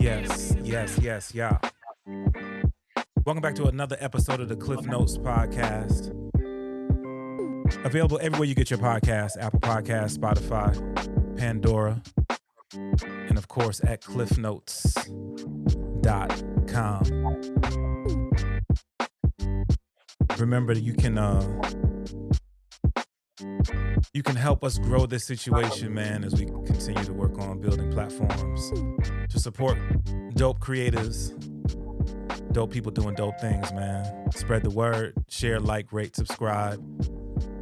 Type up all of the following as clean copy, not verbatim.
Yeah. Welcome back to another episode of the Klyph Notes podcast. Available everywhere you get your podcasts: Apple Podcasts, Spotify, Pandora, and of course at klyphnotes.com. Remember that you can help us grow this situation, man, as we continue to work on building platforms to support dope creators, dope people doing dope things, man. Spread the word, share, like, rate, subscribe,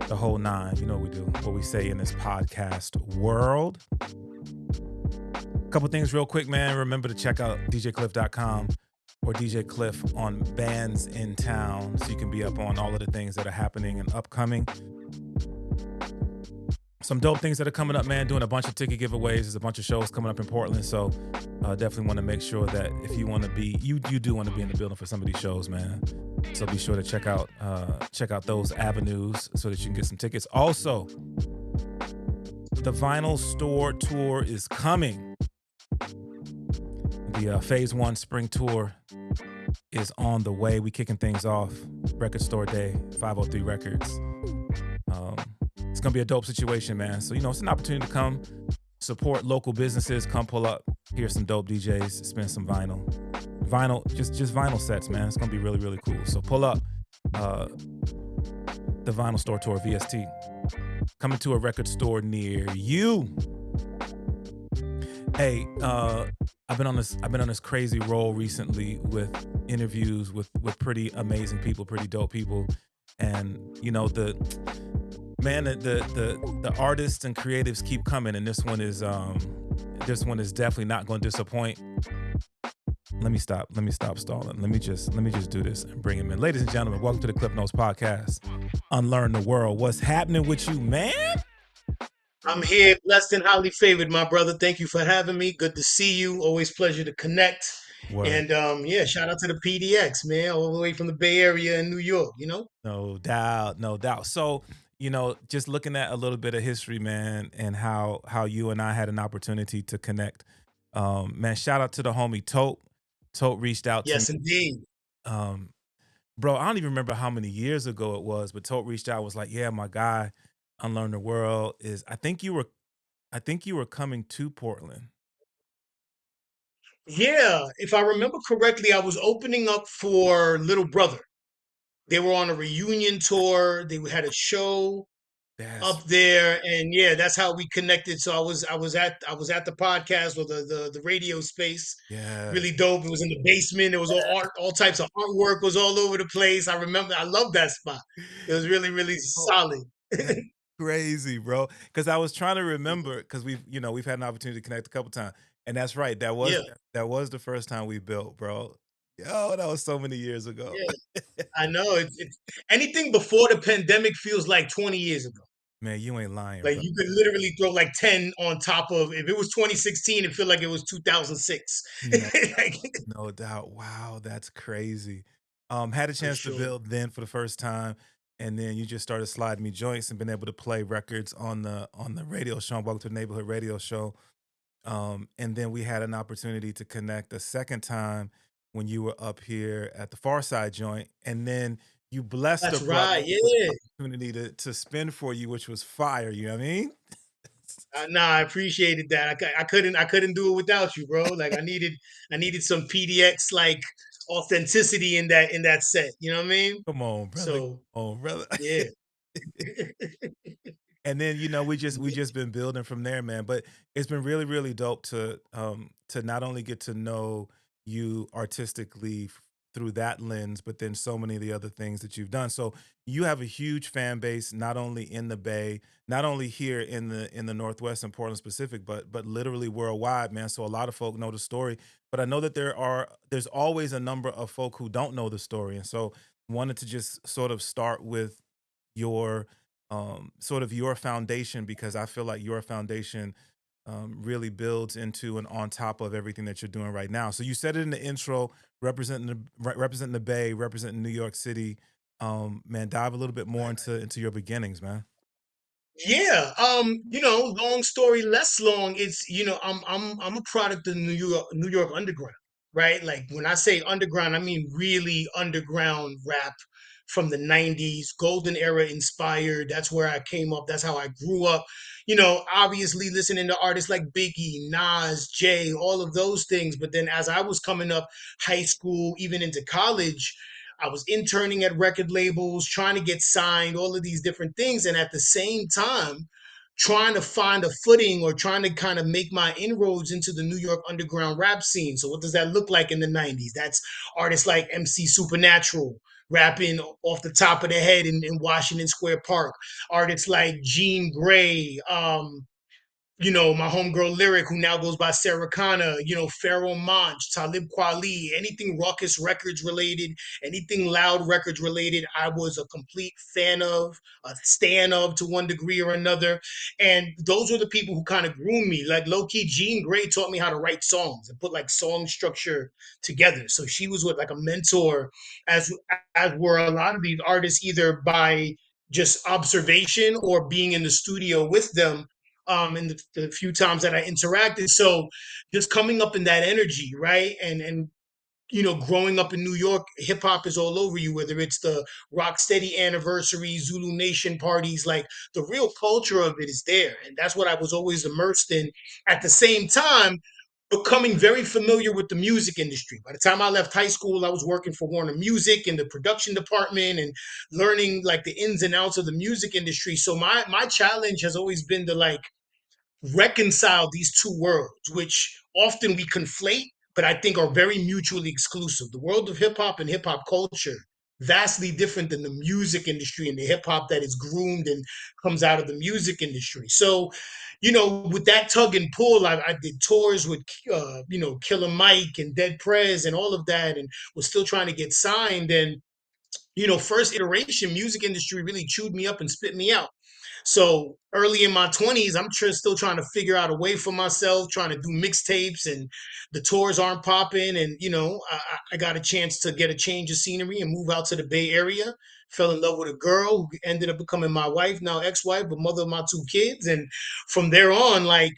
the whole nine. You know what we do, what we say in this podcast world. A couple things real quick, man. Remember to check out djklyph.com or DJ Klyph on Bands in Town so you can be up on all of the things that are happening and upcoming. Some dope things that are coming up, man. Doing a bunch of ticket giveaways. There's a bunch of shows coming up in Portland, so definitely want to make sure that if you want to be, you do want to be in the building for some of these shows, man. So be sure to check out those avenues so that you can get some tickets. Also, the Vinyl Store Tour is coming. The Phase 1 Spring Tour is on the way. We kicking things off. Record Store Day, 503 Records. It's going to be a dope situation, man. So, it's an opportunity to come support local businesses, come pull up, hear some dope DJs, spin some vinyl, just vinyl sets, man. It's going to be really, really cool. So pull up. The Vinyl Store Tour, VST, coming to a record store near you. Hey, I've been on this crazy roll recently with interviews with pretty amazing people, pretty dope people, and the artists and creatives keep coming, and this one is definitely not going to disappoint. Let me stop stalling. Let me just do this and bring him in. Ladies and gentlemen, welcome to the Klyph Notes podcast. Unlearn the world. What's happening with you, man? I'm here, blessed and highly favored, my brother. Thank you for having me. Good to see you. Always pleasure to connect. Word. And shout out to the PDX, man, all the way from the Bay Area in New York, No doubt. So, just looking at a little bit of history, man, and how you and I had an opportunity to connect. Man, shout out to the homie Tote. Tote reached out to me. Yes, indeed. Bro, I don't even remember how many years ago it was, but Tote reached out, was like, yeah, my guy, Unlearn the World is, I think you were coming to Portland. Yeah, if I remember correctly, I was opening up for Little Brother. They were on a reunion tour. They had a show That's, up there, and yeah, that's how we connected. So I was at the podcast or the radio space. yes. Really dope. It was in the basement. There was all types of artwork was all over the place. I remember. I love that spot. It was really really Oh, solid. that's crazy, bro. Because I was trying to remember, because we've had an opportunity to connect a couple times, and that's right. Yeah, That was the first time we built, bro. Yo, that was so many years ago. yeah. I know. It's anything before the pandemic feels like 20 years ago. Man, you ain't lying, Like bro. you could literally throw like 10 on top of if it was 2016, it feel like it was 2006. No, Like, no doubt. Wow, that's crazy. Had a for chance to sure. build then for the first time, and then you just started sliding me joints and been able to play records on the radio show, Welcome to the Neighborhood radio show. And then we had an opportunity to connect a second time when you were up here at the Far Side joint, and then you blessed a That's brother right. with Yeah. an opportunity to spin for you, which was fire. You know what I mean? Nah, I appreciated that. I couldn't do it without you, bro. Like I needed some PDX like authenticity in that set. You know what I mean? Come on, brother. Come So on, brother. yeah. And then we just been building from there, man. But it's been really, really dope to not only get to know you artistically through that lens, but then so many of the other things that you've done. So you have a huge fan base, not only in the Bay, not only here in the Northwest and Portland specific, but literally worldwide, man. So a lot of folk know the story, but I know that there's always a number of folk who don't know the story, and so wanted to just sort of start with your sort of your foundation, because I feel like your foundation really builds into and on top of everything that you're doing right now. So you said it in the intro, representing the Bay, representing New York City. Man, dive a little bit more Right. into your beginnings, man. Yeah, long story less long. It's I'm a product of New York underground, right? Like when I say underground, I mean really underground rap from the 90s, golden era inspired. That's where I came up. That's how I grew up. Obviously listening to artists like Biggie, Nas, Jay, all of those things. But then as I was coming up, high school, even into college, I was interning at record labels, trying to get signed, all of these different things. And at the same time, trying to find a footing or trying to kind of make my inroads into the New York underground rap scene. So, what does that look like in the 90s? That's artists like MC Supernatural rapping off the top of the head in Washington Square Park, artists like Jean Grey, my homegirl Lyric, who now goes by Sarah Connor, Pharaoh Monch, Talib Kweli, anything Ruckus Records related, anything Loud Records related, I was a complete fan of, a stan of to one degree or another. And those were the people who kind of groomed me. Like low key, Jean Grey taught me how to write songs and put like song structure together. So she was with like a mentor, as as were a lot of these artists, either by just observation or being in the studio with them in the few times that I interacted. So just coming up in that energy, right? And growing up in New York, hip hop is all over you, whether it's the Rocksteady anniversary, Zulu Nation parties, like the real culture of it is there. And that's what I was always immersed in. At the same time, becoming very familiar with the music industry. By the time I left high school, I was working for Warner Music in the production department and learning like the ins and outs of the music industry. So my challenge has always been to like reconcile these two worlds, which often we conflate, but I think are very mutually exclusive. The world of hip hop and hip hop culture, vastly different than the music industry and the hip hop that is groomed and comes out of the music industry. So, with that tug and pull, I did tours with, Killer Mike and Dead Prez and all of that, and was still trying to get signed. And first iteration, music industry really chewed me up and spit me out. So early in my 20s, I'm still trying to figure out a way for myself, trying to do mixtapes, and the tours aren't popping. And, I got a chance to get a change of scenery and move out to the Bay Area. Fell in love with a girl who ended up becoming my wife, now ex wife, but mother of my two kids. And from there on, like,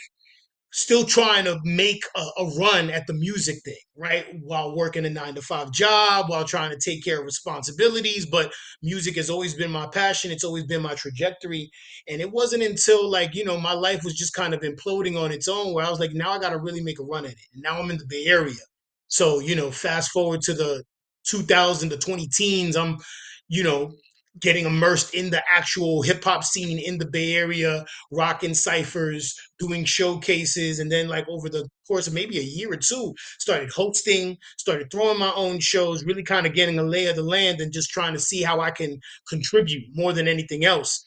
still trying to make a run at the music thing, right? While working a 9 to 5 job, while trying to take care of responsibilities. But music has always been my passion. It's always been my trajectory. And it wasn't until like, my life was just kind of imploding on its own where I was like, now I got to really make a run at it. And now I'm in the Bay Area. So, fast forward to the 2000 to 20 teens, I'm, you know, getting immersed in the actual hip hop scene in the Bay Area, rocking ciphers, doing showcases, and then like over the course of maybe a year or two, started hosting, started throwing my own shows, really kind of getting a lay of the land and just trying to see how I can contribute more than anything else.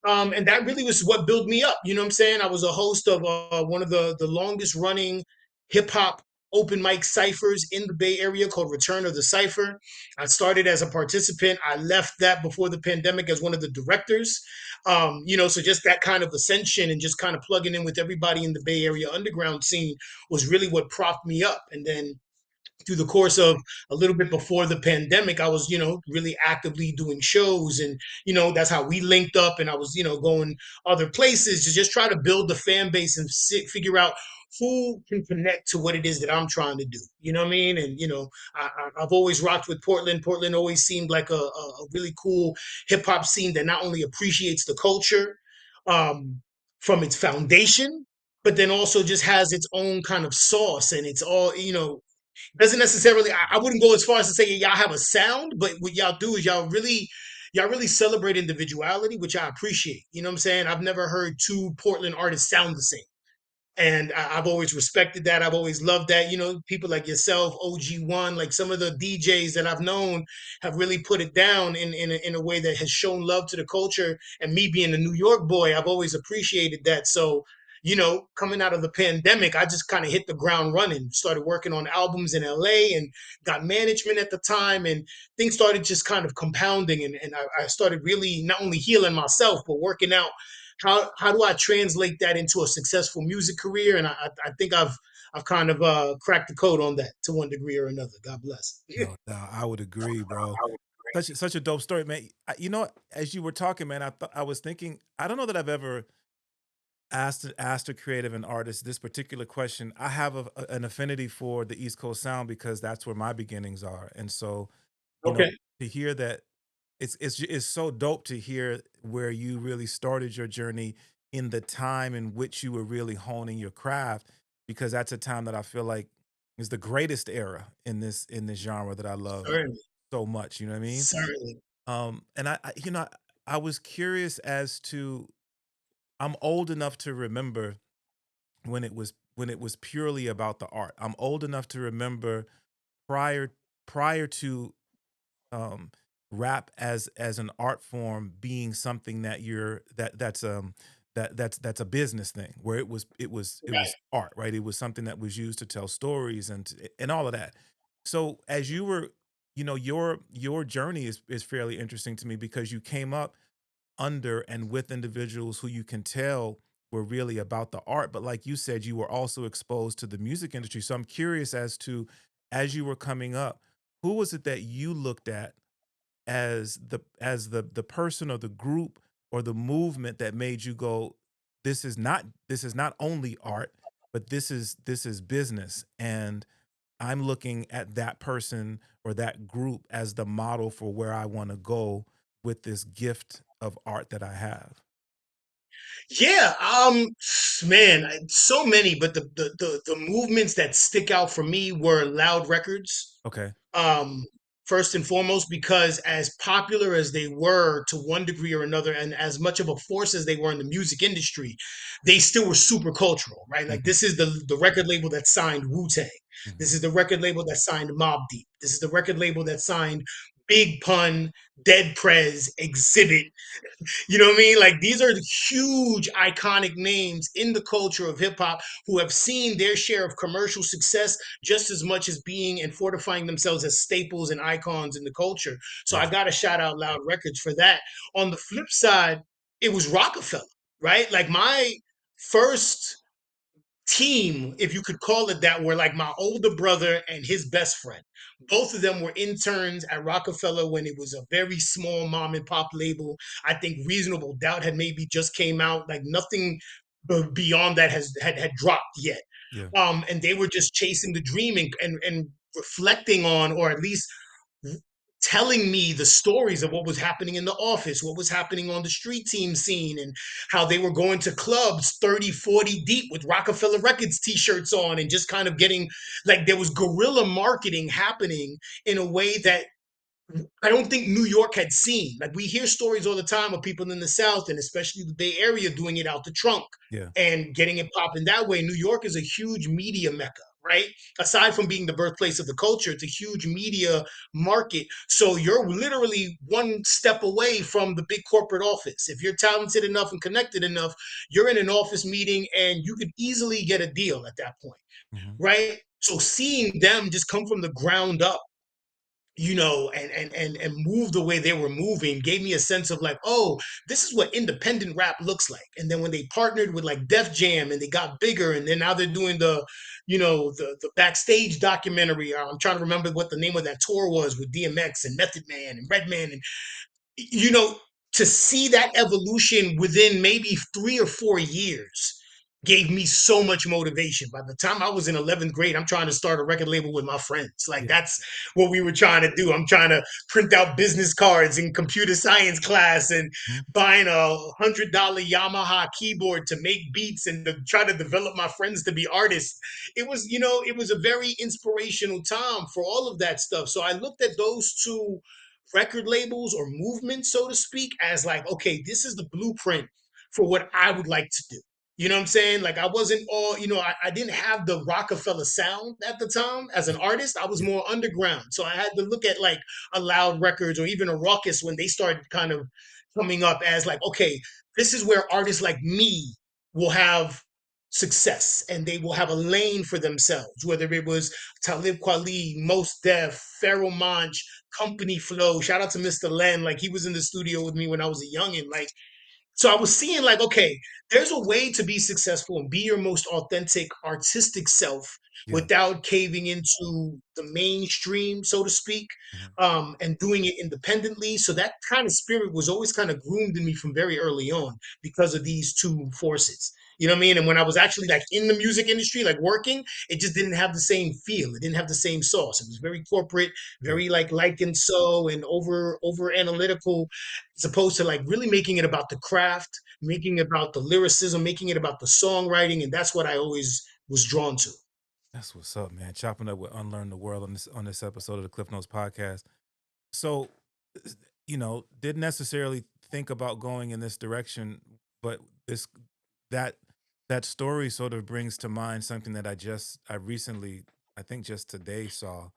And that really was what built me up. You know what I'm saying? I was a host of one of the longest running hip hop open mic ciphers in the Bay Area called Return of the Cipher. I started as a participant. I left that before the pandemic as one of the directors. So just that kind of ascension and just kind of plugging in with everybody in the Bay Area underground scene was really what propped me up. And then through the course of a little bit before the pandemic, I was, really actively doing shows. And, that's how we linked up. And I was, going other places to just try to build the fan base and figure out who can connect to what it is that I'm trying to do. You know what I mean? And, I've always rocked with Portland. Portland always seemed like a really cool hip hop scene that not only appreciates the culture um, from its foundation, but then also just has its own kind of sauce and it's all, doesn't necessarily, I wouldn't go as far as to say y'all have a sound, but what y'all do is y'all really celebrate individuality, which I appreciate. You know what I'm saying? I've never heard two Portland artists sound the same. And I've always respected that. I've always loved that. People like yourself, OG1, like some of the DJs that I've known have really put it down in a way that has shown love to the culture. And me being a New York boy, I've always appreciated that. So, coming out of the pandemic, I just kind of hit the ground running, started working on albums in LA and got management at the time. And things started just kind of compounding. And I started really not only healing myself, but working out how do I translate that into a successful music career? And I think I've kind of cracked the code on that to one degree or another. God bless. No, no, I would agree, bro. Such a dope story, man. You know, as you were talking, man, I was thinking. I don't know that I've ever asked a creative and artist this particular question. I have an affinity for the East Coast sound because that's where my beginnings are, and so you know Okay. to hear that it's so dope to hear where you really started your journey in the time in which you were really honing your craft, because that's a time that I feel like is the greatest era in this genre that I love Certainly. so much. You know what I mean? Certainly. And you know, I was curious as to, I'm old enough to remember when it was purely about the art. I'm old enough to remember prior prior to um rap as an art form being something that that's a business thing, where it Right. was art, right? It was something that was used to tell stories and all of that. So as you were, you know, your journey is fairly interesting to me because you came up under and with individuals who you can tell were really about the art. But like you said, you were also exposed to the music industry. So I'm curious as to, as you were coming up, who was it that you looked at as the person or the group or the movement that made you go, this is not only art, but this is business. And I'm looking at that person or that group as the model for where I want to go with this gift of art that I have. Yeah, man, so many, but the movements that stick out for me were Loud Records. Okay. Um, first and foremost, because as popular as they were to one degree or another, and as much of a force as they were in the music industry, they still were super cultural, right? Like Mhm, this is the record label that signed Wu Tang. This mhm. is the record label that signed Mob Deep. This is the record label that signed Big Pun, Dead Prez, Exhibit. You know what I mean? Like these are huge iconic names in the culture of hip hop who have seen their share of commercial success just as much as being and fortifying themselves as staples and icons in the culture. So I Yes. got to shout out Loud Records for that. On the flip side, it was Rockefeller, right? Like my first team, if you could call it that, were like my older brother and his best friend. Both of them were interns at Rockefeller when it was a very small mom and pop label. I think Reasonable Doubt had maybe just came out. Like nothing beyond that had dropped yet. Yeah. And they were just chasing the dream and reflecting on, or at least telling me the stories of what was happening in the office, what was happening on the street team scene, and how they were going to clubs 30, 40 deep with Rockefeller Records t-shirts on and just kind of getting like there was guerrilla marketing happening in a way that I don't think New York had seen. Like we hear stories all the time of people in the South and especially the Bay Area doing it out the trunk Yeah. and getting it popping that way. New York is a huge media mecca, right? Aside from being the birthplace of the culture, it's a huge media market. So you're literally one step away from the big corporate office. If you're talented enough and connected enough, you're in an office meeting and you could easily get a deal at that point, Mhm. right? So seeing them just come from the ground up, you know, and move the way they were moving gave me a sense of like, oh, this is what independent rap looks like. And then when they partnered with like Def Jam and they got bigger, and then now they're doing the, you know, the backstage documentary. I'm trying to remember what the name of that tour was with DMX and Method Man and Redman, and you know, to see that evolution within maybe 3 or 4 years gave me so much motivation. By the time I was in 11th grade, I'm trying to start a record label with my friends. Like Yeah. that's what we were trying to do. I'm trying to print out business cards in computer science class and Mhm. buying a $100 Yamaha keyboard to make beats and to try to develop my friends to be artists. It was, you know, it was a very inspirational time for all of that stuff. So I looked at those two record labels or movements, so to speak, as like, okay, this is the blueprint for what I would like to do. You know what I'm saying? Like I wasn't all, you know, I didn't have the Rockefeller sound at the time as an Yeah. artist. I was Yeah. more underground. So I had to look at like a Loud Records or even a Ruckus when they started kind of coming up as like, okay, this is where artists like me will have success and they will have a lane for themselves, whether it was Talib Kweli, Most Def, Pharoah Monch, Company Flow. Shout out to Mr. Len. Like he was in the studio with me when I was a youngin'. Like So I was seeing like, okay, there's a way to be successful and be your most authentic artistic self Yeah. without caving into the mainstream, so to speak, Mhm. and doing it independently. So that kind of spirit was always kind of groomed in me from very early on because of these two forces. You know what I mean? And when I was actually like in the music industry, like working, it just didn't have the same feel. It didn't have the same sauce. It was very corporate, Yeah. very like and so and over analytical, as opposed to like really making it about the craft, making it about the lyricism, making it about the songwriting, and that's what I always was drawn to. That's what's up, man. Chopping up with Unlearn the World on this episode of the Cliff Notes podcast. So, s- didn't necessarily think about going in this direction, but this that that story sort of brings to mind something that I recently, I think just today saw.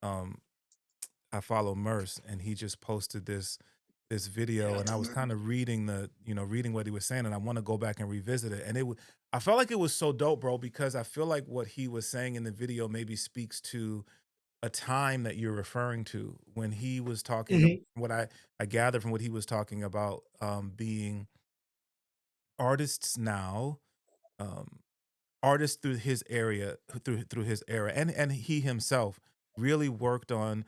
Um, I follow Merce, and he just posted this video, and I was kind of reading reading what he was saying, and I want to go back and revisit it. And I felt like it was so dope, bro, because I feel like what he was saying in the video maybe speaks to a time that you're referring to when he was talking Mhm. what I gathered from what he was talking about, being artists now, um, artists through his area, through his era, and he himself really worked on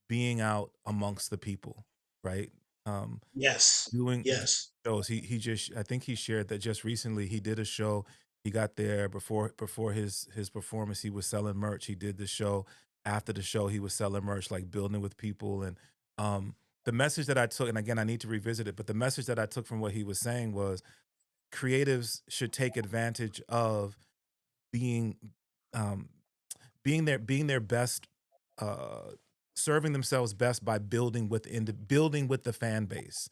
being out amongst the people, right? Um, Yes. doing Yes. shows. He just, I think he shared that just recently he did a show. He got there before his performance. He was selling merch. He did the show. After the show, he was selling merch, like building with people. And um, the message that I took, and again, I need to revisit it, but the message that I took from what he was saying was creatives should take advantage of being um, being their best, uh, serving themselves best by building with the fan base.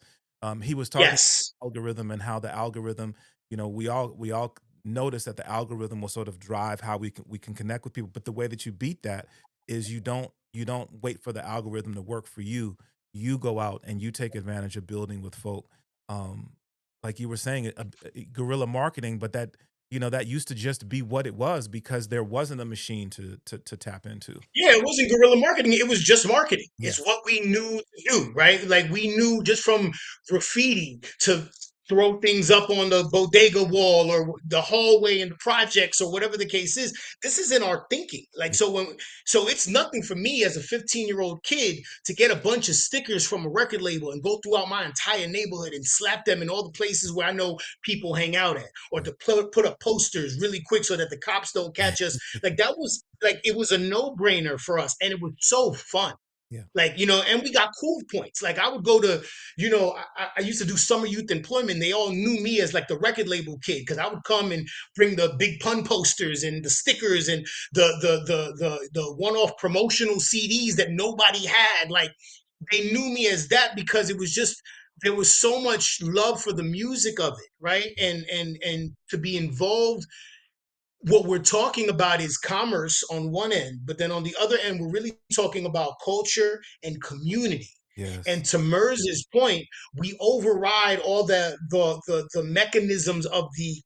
He was talking Yes. algorithm and how the algorithm, we all notice that the algorithm will sort of drive how we can connect with people. But the way that you beat that is you don't wait for the algorithm to work for you. You go out and you take advantage of building with folk. Um, like you were saying, guerrilla marketing, but that used to just be what it was because there wasn't a machine to tap into. Yeah, it wasn't guerrilla marketing. It was just marketing. It's Yes. what we knew to do, right? Like we knew just from graffiti to throw things up on the bodega wall or the hallway in the projects or whatever the case is. This is in our thinking. Like Yeah. so it's nothing for me as a 15-year-old kid to get a bunch of stickers from a record label and go throughout my entire neighborhood and slap them in all the places where I know people hang out at, or Yeah. to put up posters really quick so that the cops don't catch us. Like that was like it was a no-brainer for us, and it was so fun. Yeah. Like, and we got cool points. Like I would go to, I used to do summer youth employment. They all knew me as like the record label kid because I would come and bring the big pun posters and the stickers and the one-off promotional CDs that nobody had. Like they knew me as that because it was just there was so much love for the music of it, right? And to be involved, what we're talking about is commerce on one end, but then on the other end, we're really talking about culture and community. Yes. And to Mers's point, we override all the mechanisms of the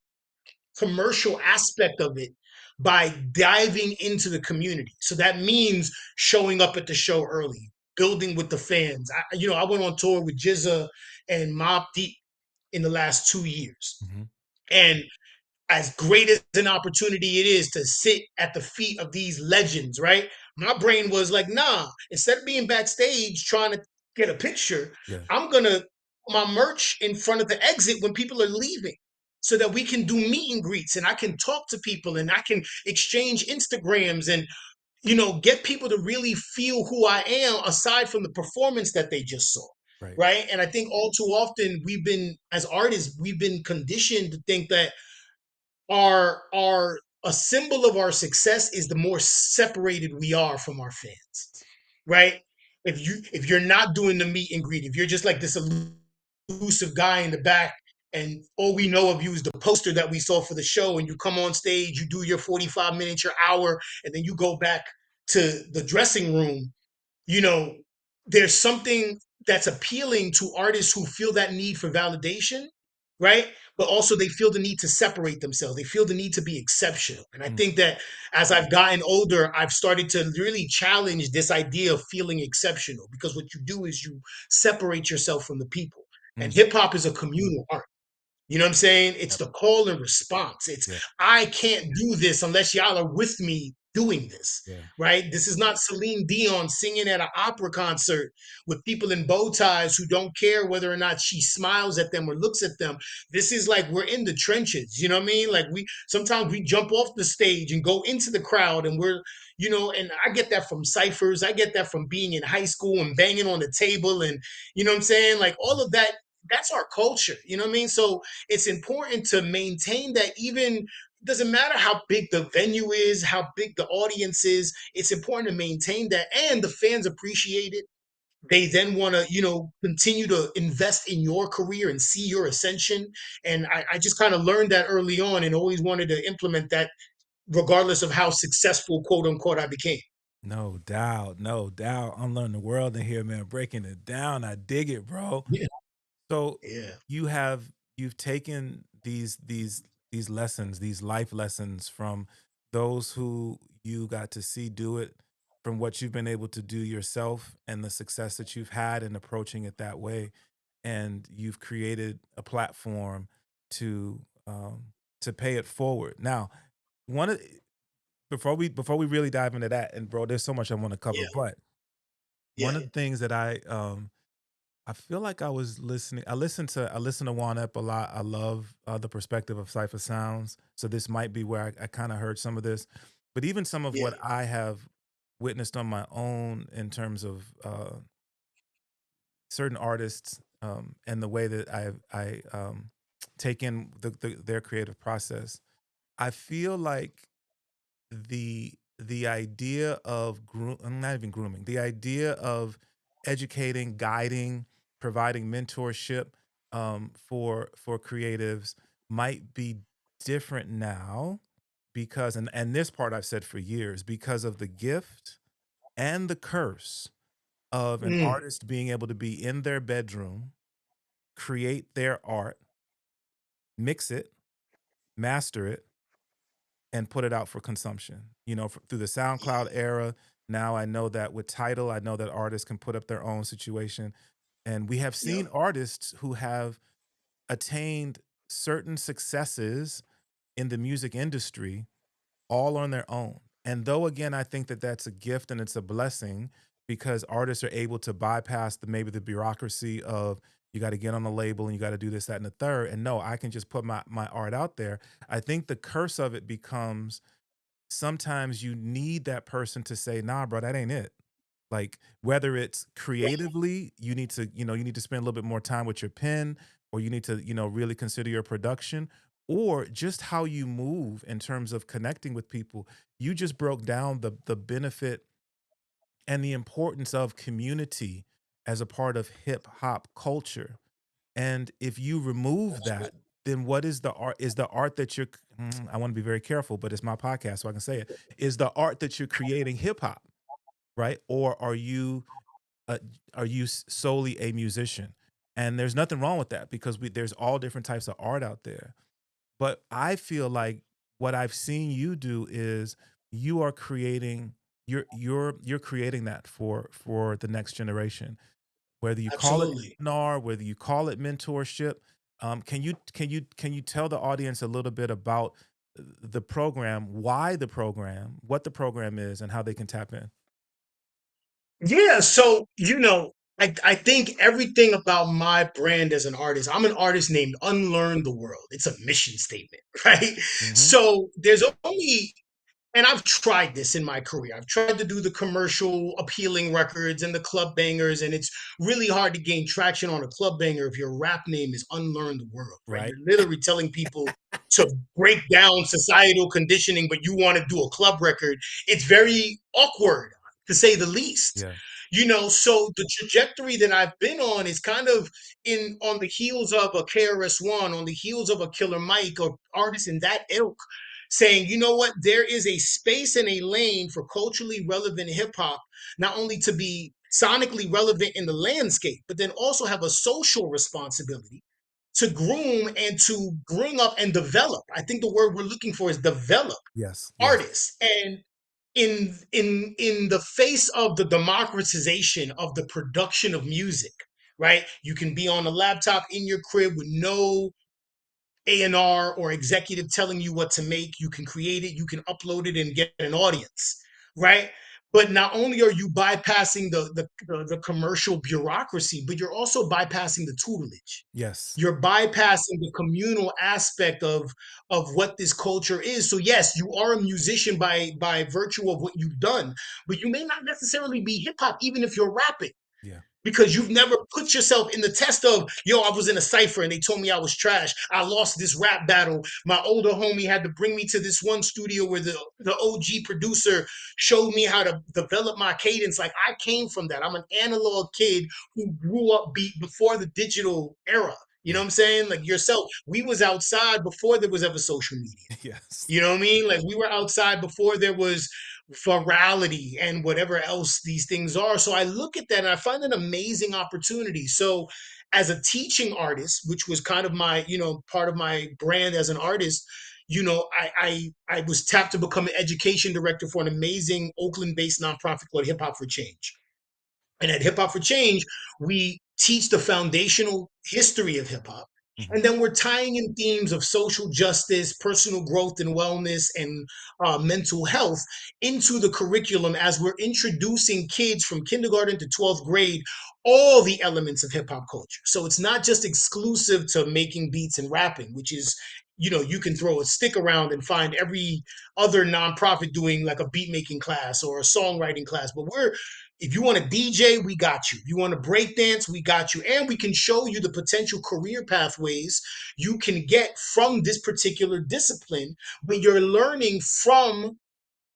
commercial aspect of it by diving into the community. So that means showing up at the show early, building with the fans. I went on tour with Jizza and Mob Deep in the last 2 years, Mhm. and as great as an opportunity it is to sit at the feet of these legends, right? My brain was like, nah, instead of being backstage trying to get a picture, Yeah. I'm gonna put my merch in front of the exit when people are leaving so that we can do meet and greets and I can talk to people and I can exchange Instagrams and get people to really feel who I am aside from the performance that they just saw. Right. Right. And I think all too often as artists, we've been conditioned to think that our a symbol of our success is the more separated we are from our fans, right? If you're not doing the meet and greet, if you're just like this elusive guy in the back, and all we know of you is the poster that we saw for the show, and you come on stage, you do your 45 minutes, your hour, and then you go back to the dressing room, you know, there's something that's appealing to artists who feel that need for validation, right? But also they feel the need to separate themselves. They feel the need to be exceptional. And I Mm. think that as I've gotten older, I've started to really challenge this idea of feeling exceptional because what you do is you separate yourself from the people. And Mm. hip hop is a communal art. You know what I'm saying? It's Yep. the call and response. It's, Yeah. I can't do this unless y'all are with me doing this, Yeah. right? This is not Celine Dion singing at an opera concert with people in bow ties who don't care whether or not she smiles at them or looks at them. This is like we're in the trenches. You know what I mean? Like we sometimes we jump off the stage and go into the crowd and we're, you know, and I get that from ciphers. I get that from being in high school and banging on the table and, you know what I'm saying? Like all of that, that's our culture. You know what I mean? So it's important to maintain that. Even doesn't matter how big the venue is, how big the audience is, it's important to maintain that, and the fans appreciate it. They then want to, you know, continue to invest in your career and see your ascension. And I just kind of learned that early on and always wanted to implement that regardless of how successful, quote unquote, I became. No doubt, no doubt. Unlearn the world in here, man. Breaking it down. I dig it, bro. Yeah, So yeah, you have you've taken these lessons, these life lessons from those who you got to see do it, from what you've been able to do yourself and the success that you've had in approaching it that way. And you've created a platform to um to pay it forward. Now, one of before we really dive into that, and bro, there's so much I want to cover, yeah, but yeah, one of the things that I feel like I listen to Juan Ep a lot. I love the perspective of Cipher Sounds. So this might be where I kind of heard some of this, but even some of yeah, what I have witnessed on my own in terms of certain artists, and the way that I take in their creative process. I feel like the idea of not even grooming, the idea of educating, guiding, providing mentorship, for creatives might be different now because, and this part I've said for years, because of the gift and the curse of an mm, artist being able to be in their bedroom, create their art, mix it, master it, and put it out for consumption. You know, through the SoundCloud era, now I know that with Tidal, I know that artists can put up their own situation. And we have yeah, seen artists who have attained certain successes in the music industry all on their own. And though again, I think that that's a gift and it's a blessing because artists are able to bypass maybe the bureaucracy of you got to get on the label and you got to do this, that, and the third. And no, I can just put my art out there. I think the curse of it becomes sometimes you need that person to say, nah, bro, that ain't it. Like whether it's creatively, you need to spend a little bit more time with your pen, or you need to, really consider your production, or just how you move in terms of connecting with people. You just broke down the benefit and the importance of community as a part of hip hop culture. And if you remove that, then what is the art? Is the art that I want to be very careful, but it's my podcast, so I can say it. Is the art that you're creating hip hop, right? Or uh, are you solely a musician? And there's nothing wrong with that because there's all different types of art out there. But I feel like what I've seen you do is you are creating you're creating that for the next generation, whether you call it absolutely. seminar, whether you call it mentorship. Can you tell the audience a little bit about the program, why the program, what the program is, and how they can tap in? Yeah, so I think everything about my brand as an artist, I'm an artist named Unlearn the World. It's a mission statement, right? Hmm. So there's only, and I've tried this in my career. I've tried to do the commercial appealing records and the club bangers, and it's really hard to gain traction on a club banger if your rap name is Unlearn the World, right? Right. You're literally telling people to break down societal conditioning, but you want to do a club record. It's very awkward, to say the least. Yeah. So the trajectory that I've been on is kind of in on the heels of a KRS-One, on the heels of a Killer Mike, or artists in that ilk, saying, you know what, there is a space and a lane for culturally relevant hip hop, not only to be sonically relevant in the landscape, but then also have a social responsibility to groom and to bring up and develop. I think the word we're looking for is develop Yes. Yes. artists. And in the face of the democratization of the production of music, right? You can be on a laptop in your crib with no A&R or executive telling you what to make. You can create it, you can upload it and get an audience, right? But not only are you bypassing the commercial bureaucracy, but you're also bypassing the tutelage. Yes. You're bypassing the communal aspect of what this culture is. So yes, you are a musician by virtue of what you've done, but you may not necessarily be hip hop, even if you're rapping, Yeah. because you've never put yourself in the test of, yo, I was in a cipher and they told me I was trash. I lost this rap battle. My older homie had to bring me to this one studio where the OG producer showed me how to develop my cadence. Like, I came from that. I'm an analog kid who grew up beat before the digital era. You know Yeah. what I'm saying? Like yourself, we was outside before there was ever social media. Yes. You know what I mean? Like, we were outside before there was virality and whatever else these things are. So I look at that and I find an amazing opportunity. So as a teaching artist, which was kind of my, part of my brand as an artist, I was tapped to become an education director for an amazing Oakland-based nonprofit called Hip Hop for Change. And at Hip Hop for Change, we teach the foundational history of hip hop. Mhm. And then we're tying in themes of social justice, personal growth and wellness, and mental health into the curriculum as we're introducing kids from kindergarten to 12th grade all the elements of hip hop culture. So it's not just exclusive to making beats and rapping, which is, you can throw a stick around and find every other nonprofit doing like a beat making class or a songwriting class. But if you want to DJ, we got you. If you want to break dance, we got you. And we can show you the potential career pathways you can get from this particular discipline, but you're learning from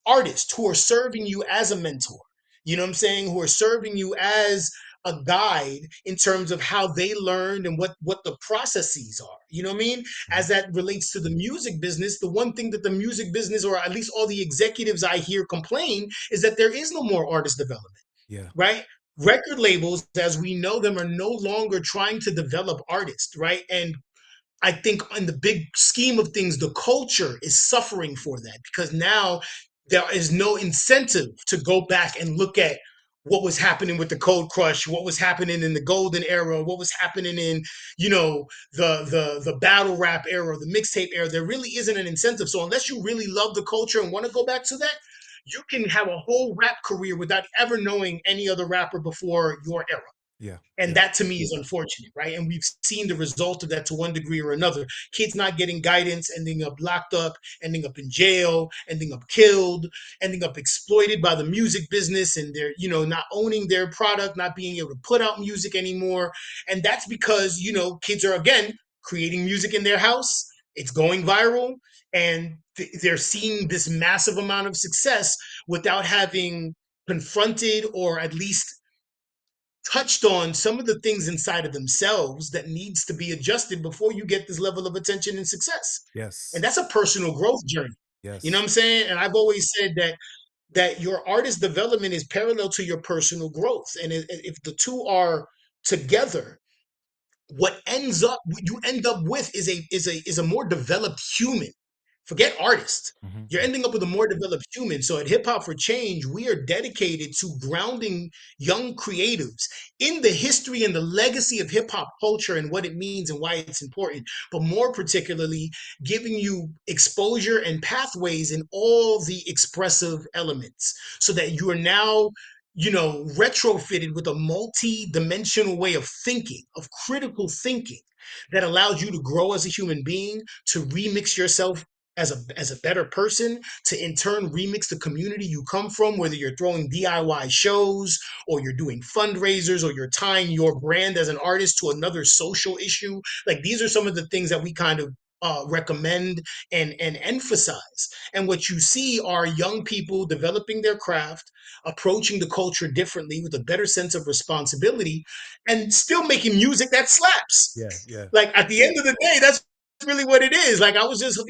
artists who are serving you as a mentor. You know what I'm saying? Who are serving you as a guide in terms of how they learned and what the processes are. You know what I mean? Mhm. As that relates to the music business, the one thing that the music business, or at least all the executives I hear complain, is that there is no more artist development, Yeah. right? Record labels, as we know them, are no longer trying to develop artists, right? And I think in the big scheme of things, the culture is suffering for that because now there is no incentive to go back and look at what was happening with the Code Crush, what was happening in the golden era, what was happening in, the battle rap era, the mixtape era. There really isn't an incentive. So unless you really love the culture and want to go back to that, you can have a whole rap career without ever knowing any other rapper before your era. Yeah. And Yeah. that to me is unfortunate, right? And we've seen the result of that to one degree or another. Kids not getting guidance, ending up locked up, ending up in jail, ending up killed, ending up exploited by the music business, and they're, not owning their product, not being able to put out music anymore. And that's because, kids are, again, creating music in their house. It's going viral, and they're seeing this massive amount of success without having confronted or at least touched on some of the things inside of themselves that needs to be adjusted before you get this level of attention and success. And Yes. that's a personal growth journey. You know what Yes. I'm saying? And I've always said that your artist development is parallel to your personal growth. And if the two are together, what you end up with is a more developed human. Forget artist. Mhm. You're Yeah. ending up with a more developed human. So at Hip Hop for Change, we are dedicated to grounding young creatives in the history and the legacy of hip hop culture and what it means and why it's important, but more particularly, giving you exposure and pathways in all the expressive elements so that you are now, retrofitted with a multi-dimensional way of thinking, of critical thinking that allows you to grow as a human being, to remix yourself as a better person, to in turn remix the community you come from, whether you're throwing DIY shows or you're doing fundraisers or you're tying your brand as an artist to another social issue. Like, these are some of the things that we kind of recommend and emphasize. And what you see are young people developing their craft, approaching the culture differently with a better sense of responsibility, and still making music that slaps. Yeah. Yeah. Like, at the end of the day, that's really what it is. Like, I was just,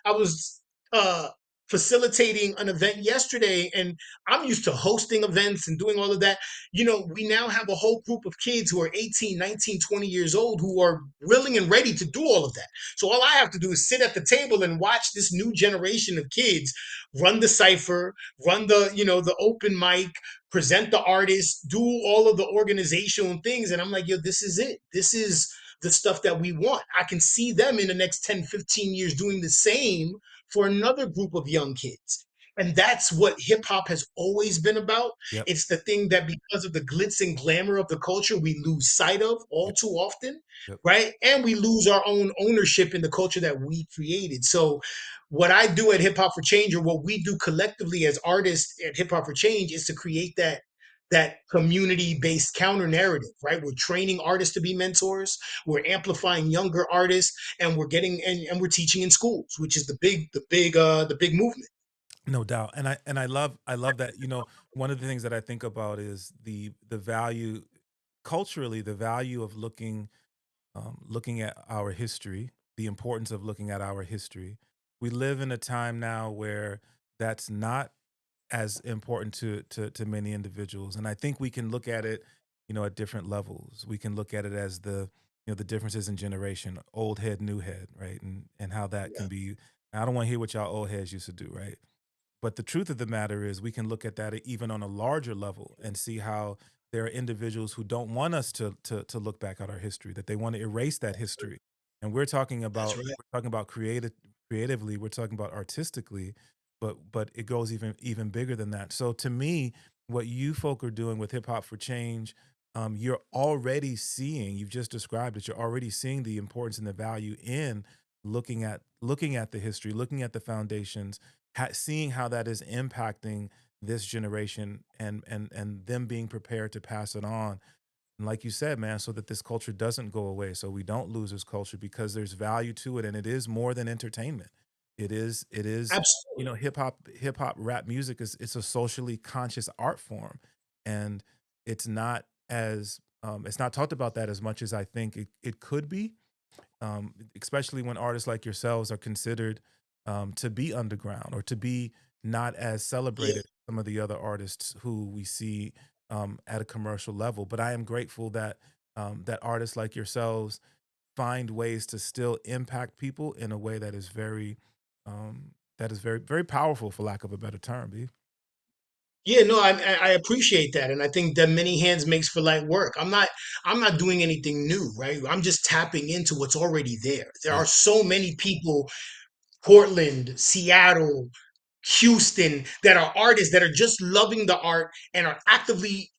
I was uh facilitating an event yesterday, and I'm used to hosting events and doing all of that. We now have a whole group of kids who are 18, 19, 20 years old who are willing and ready to do all of that. So all I have to do is sit at the table and watch this new generation of kids run the cipher, run the open mic, present the artist, do all of the organizational things. And I'm like, yo, this is it. This is the stuff that we want. I can see them in the next 10, 15 years doing the same for another group of young kids. And that's what hip hop has always been about. Yep. It's the thing that, because of the glitz and glamour of the culture, we lose sight of all Yep. too often, Yep. right? And we lose our own ownership in the culture that we created. So, what I do at Hip Hop for Change, or what we do collectively as artists at Hip Hop for Change, is to create that community based counter narrative, right? We're training artists to be mentors, we're amplifying younger artists, and we're getting and we're teaching in schools, which is the big movement. No doubt. And I love that, one of the things that I think about is the value culturally, the value of looking at our history, the importance of looking at our history. We live in a time now where that's not as important to many individuals, and I think we can look at it, at different levels. We can look at it as the differences in generation, old head, new head, right, and how that Yeah, can be. I don't want to hear what y'all old heads used to do, right? But the truth of the matter is, we can look at that even on a larger level and see how there are individuals who don't want us to look back at our history, that they want to erase that history. And that's right. we're talking about creatively, we're talking about artistically, but it goes even bigger than that. So to me, what you folk are doing with Hip Hop for Change, you're already seeing, you've just described it, you're already seeing the importance and the value in looking at the history, looking at the foundations, seeing how that is impacting this generation, and them being prepared to pass it on. And like you said, man, so that this culture doesn't go away, so we don't lose this culture, because there's value to it, and it is more than entertainment. It is, Absolutely. hip hop rap music is, it's a socially conscious art form, and it's not it's not talked about that as much as I think it could be, especially when artists like yourselves are considered to be underground, or to be not as Yeah. celebrated as some of the other artists who we see at a commercial level. But I am grateful that that artists like yourselves find ways to still impact people in a way that is very very powerful, for lack of a better term. B. Yeah, no, I appreciate that, and I think that many hands makes for light work. I'm not doing anything new, right? I'm just tapping into what's already there. There Yeah, are so many people, Portland, Seattle, Houston, that are artists that are just loving the art and are actively,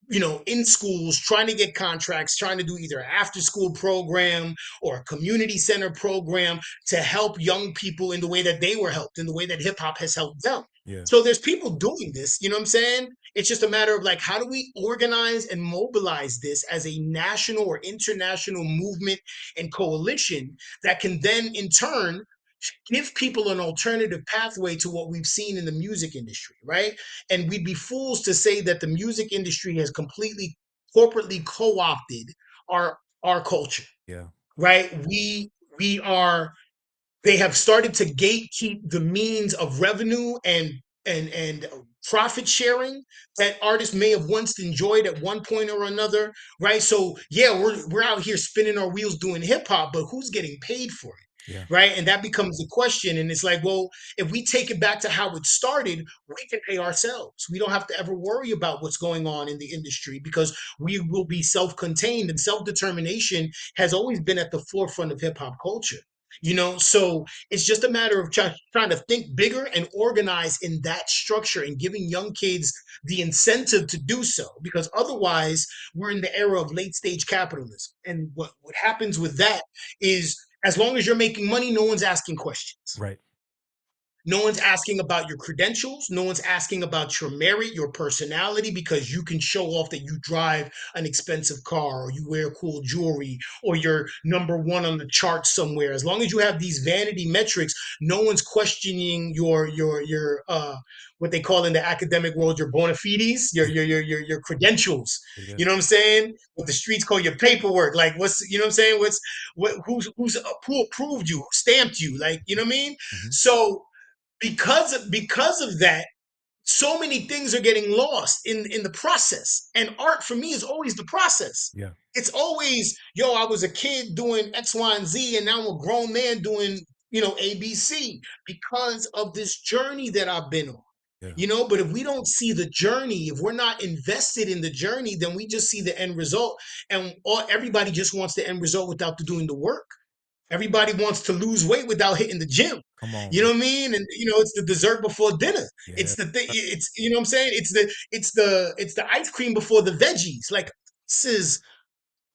in schools trying to get contracts, trying to do either an after school program or a community center program to help young people in the way that they were helped, in the way that hip hop has helped them. yeah, So there's people doing this, you know what I'm saying? It's just a matter of like, how do we organize and mobilize this as a national or international movement and coalition that can then in turn give people an alternative pathway to what we've seen in the music industry, right? And we'd be fools to say that the music industry has completely corporately co-opted our culture, yeah, right? We are they have started to gatekeep the means of revenue and profit sharing that artists may have once enjoyed at one point or another, right? So yeah, we're out here spinning our wheels doing hip hop, but who's getting paid for yeah, it, right? And that becomes the question. And it's like, well, if we take it back to how it started, we can pay ourselves. We don't have to ever worry about what's going on in the industry because we will be self-contained, and self-determination has always been at the forefront of hip hop culture. So it's just a matter of trying to think bigger and organize in that structure and giving young kids the incentive to do so, because otherwise we're in the era of late stage capitalism, and what happens with that is, as long as you're making money, no one's asking questions. right, No one's asking about your credentials. No one's asking about your merit, your personality, because you can show off that you drive an expensive car or you wear cool jewelry or you're number one on the chart somewhere. As long as you have these vanity metrics, no one's questioning your what they call in the academic world your bona fides, yeah, your credentials. yeah, You know what I'm saying? What the streets call your paperwork. Like what's you know what I'm saying? Who approved you, who stamped you? Like you know what I mean? hmm, So because of that, so many things are getting lost in the process, and art for me is always the process. yeah, It's always, yo, I was a kid doing X, Y, and Z, and now I'm a grown man doing ABC, because of this journey that I've been on. Yeah. But if we don't see the journey, if we're not invested in the journey, then we just see the end result. And everybody just wants the end result without doing the work. Everybody wants to lose weight without hitting the gym. Come on, You bro. know what I mean? And it's the dessert before dinner. Yeah. It's the thing. It's what I'm saying. It's the ice cream before the veggies. Like, this is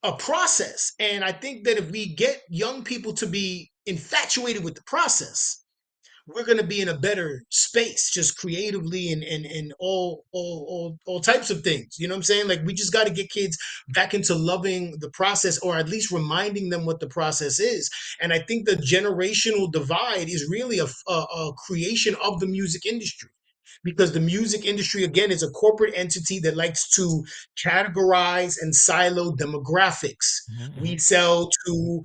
a process. And I think that if we get young people to be infatuated with the process, we're going to be in a better space, just creatively, and all types of things. You know what I'm saying? Like, we just got to get kids back into loving the process, or at least reminding them what the process is. And I think the generational divide is really a creation of the music industry, because the music industry, again, is a corporate entity that likes to categorize and silo demographics. Mhm, We mhm. sell to,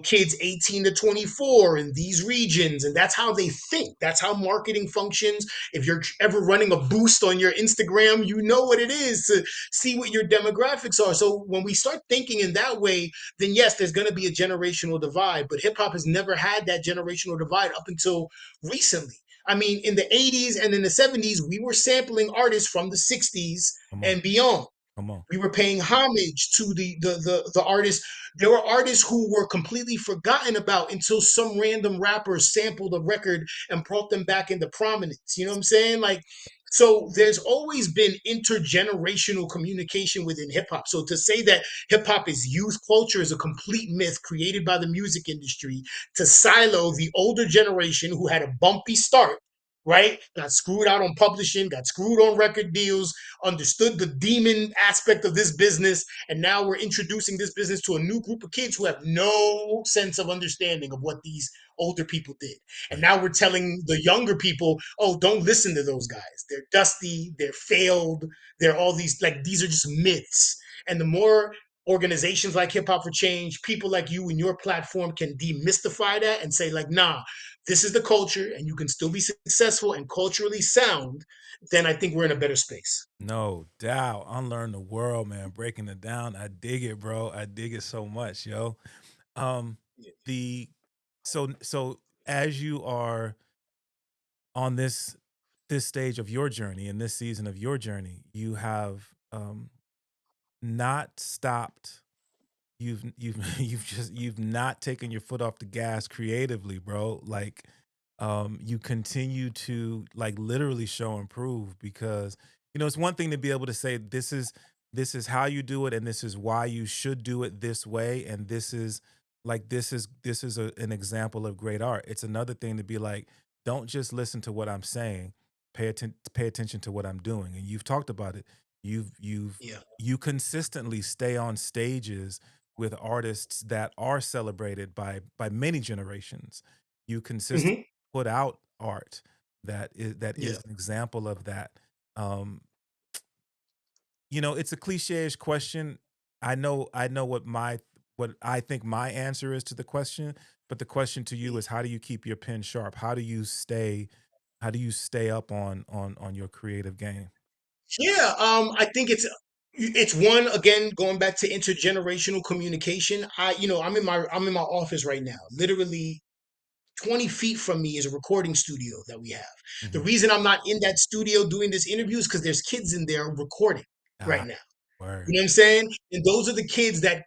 kids 18 to 24 in these regions, and that's how they think. That's how marketing functions. If you're ever running a boost on your Instagram, you know what it is to see what your demographics are. So when we start thinking in that way, then yes, there's going to be a generational divide. But hip hop has never had that generational divide up until recently. I mean, in the 80s and in the 70s, we were sampling artists from the 60s Come on. and beyond. Come on. We were paying homage to the artists. There were artists who were completely forgotten about until some random rapper sampled a record and brought them back into prominence. You know what I'm saying? Like, so there's always been intergenerational communication within hip hop. So to say that hip hop is youth culture is a complete myth created by the music industry to silo the older generation who had a bumpy start, right? Got screwed out on publishing, got screwed on record deals, understood the demon aspect of this business, and now we're introducing this business to a new group of kids who have no sense of understanding of what these older people did. And Right. now we're telling the younger people, oh, don't listen to those guys. They're dusty, they're failed, they're all these, like, these are just myths. And the more organizations like Hip Hop for Change, people like you and your platform can demystify that and say, like, nah, this is the culture and you can still be successful and culturally sound, then I think we're in a better space. No doubt. Unlearn the world, man. Breaking it down. I dig it, bro. I dig it so much, yo. Um, the so as you are on this stage of your journey, in this season of your journey, you have not stopped. You've not taken your foot off the gas creatively, bro. Like, you continue to, like, literally show and prove, because it's one thing to be able to say this is how you do it, and this is why you should do it this way, and this is an example of great art. It's another thing to be like, don't just listen to what I'm saying, pay attention to what I'm doing. And you've talked about it. Yeah. You consistently stay on stages with artists that are celebrated by many generations. You consistently Hmm. put out art that is Yeah. an example of that. Um, it's a cliche-ish question. I know what I think my answer is to the question, but the question to you is, how do you keep your pen sharp? How do you stay up on your creative game? Yeah. I think it's one, again, going back to intergenerational communication. I'm in my office right now. Literally 20 feet from me is a recording studio that we have. The Mhm. reason I'm not in that studio doing this interview is because there's kids in there recording Ah, right now. word. You know what I'm saying? And those are the kids that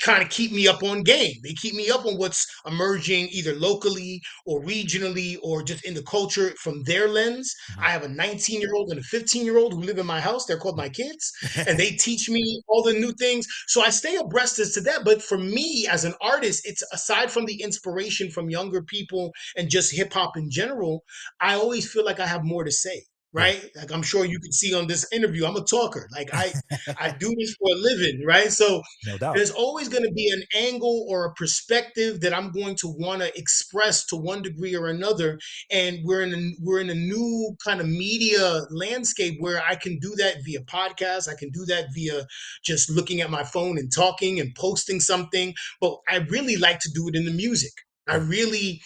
kind of keep me up on game. They keep me up on what's emerging either locally or regionally or just in the culture from their lens. Mhm. I have a 19-year-old and a 15-year-old who live in my house. They're called my kids, and they teach me all the new things. So I stay abreast as to that. But for me as an artist, it's aside from the inspiration from younger people and just hip hop in general, I always feel like I have more to say. Yeah. Right. Like, I'm sure you can see on this interview, I'm a talker. Like, I do this for a living. Right. So No doubt. there's always going to be an angle or a perspective that I'm going to want to express to one degree or another. And we're in a new kind of media landscape where I can do that via podcast. I can do that via just looking at my phone and talking and posting something. But I really like to do it in the music. I Yeah. really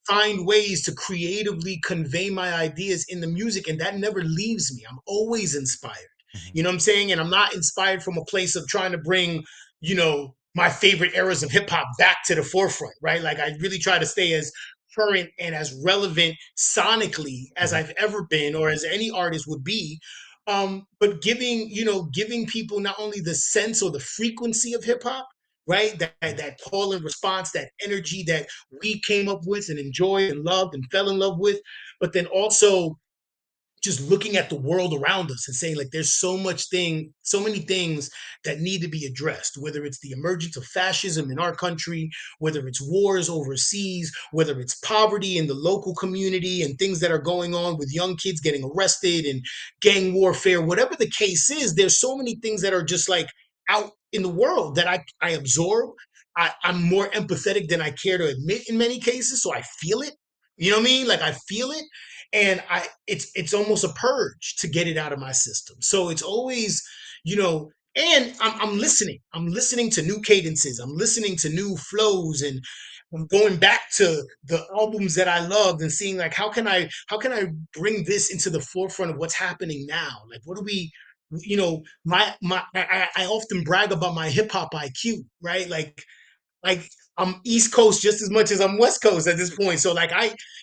find ways to creatively convey my ideas in the music, and that never leaves me. I'm always inspired. Mhm. You know what I'm saying? And I'm not inspired from a place of trying to bring, my favorite eras of hip hop back to the forefront, right? Like, I really try to stay as current and as relevant sonically as Mhm. I've ever been, or as any artist would be. But giving people not only the sense or the frequency of hip hop, right? That call and response, that energy that we came up with and enjoyed and loved and fell in love with, but then also just looking at the world around us and saying like there's so many things that need to be addressed, whether it's the emergence of fascism in our country, whether it's wars overseas, whether it's poverty in the local community and things that are going on with young kids getting arrested and gang warfare, whatever the case is. There's so many things that are just like out in the world that I absorb. I'm more empathetic than I care to admit in many cases, so I feel it. You know what I mean? Like I feel it, and it's almost a purge to get it out of my system. So it's always, and I'm listening. I'm listening to new cadences. I'm listening to new flows, and I'm going back to the albums that I loved and seeing like how can I bring this into the forefront of what's happening now? Like what do we my I often brag about my hip hop IQ, right? Like I'm East Coast just as much as I'm West Coast at this point. So like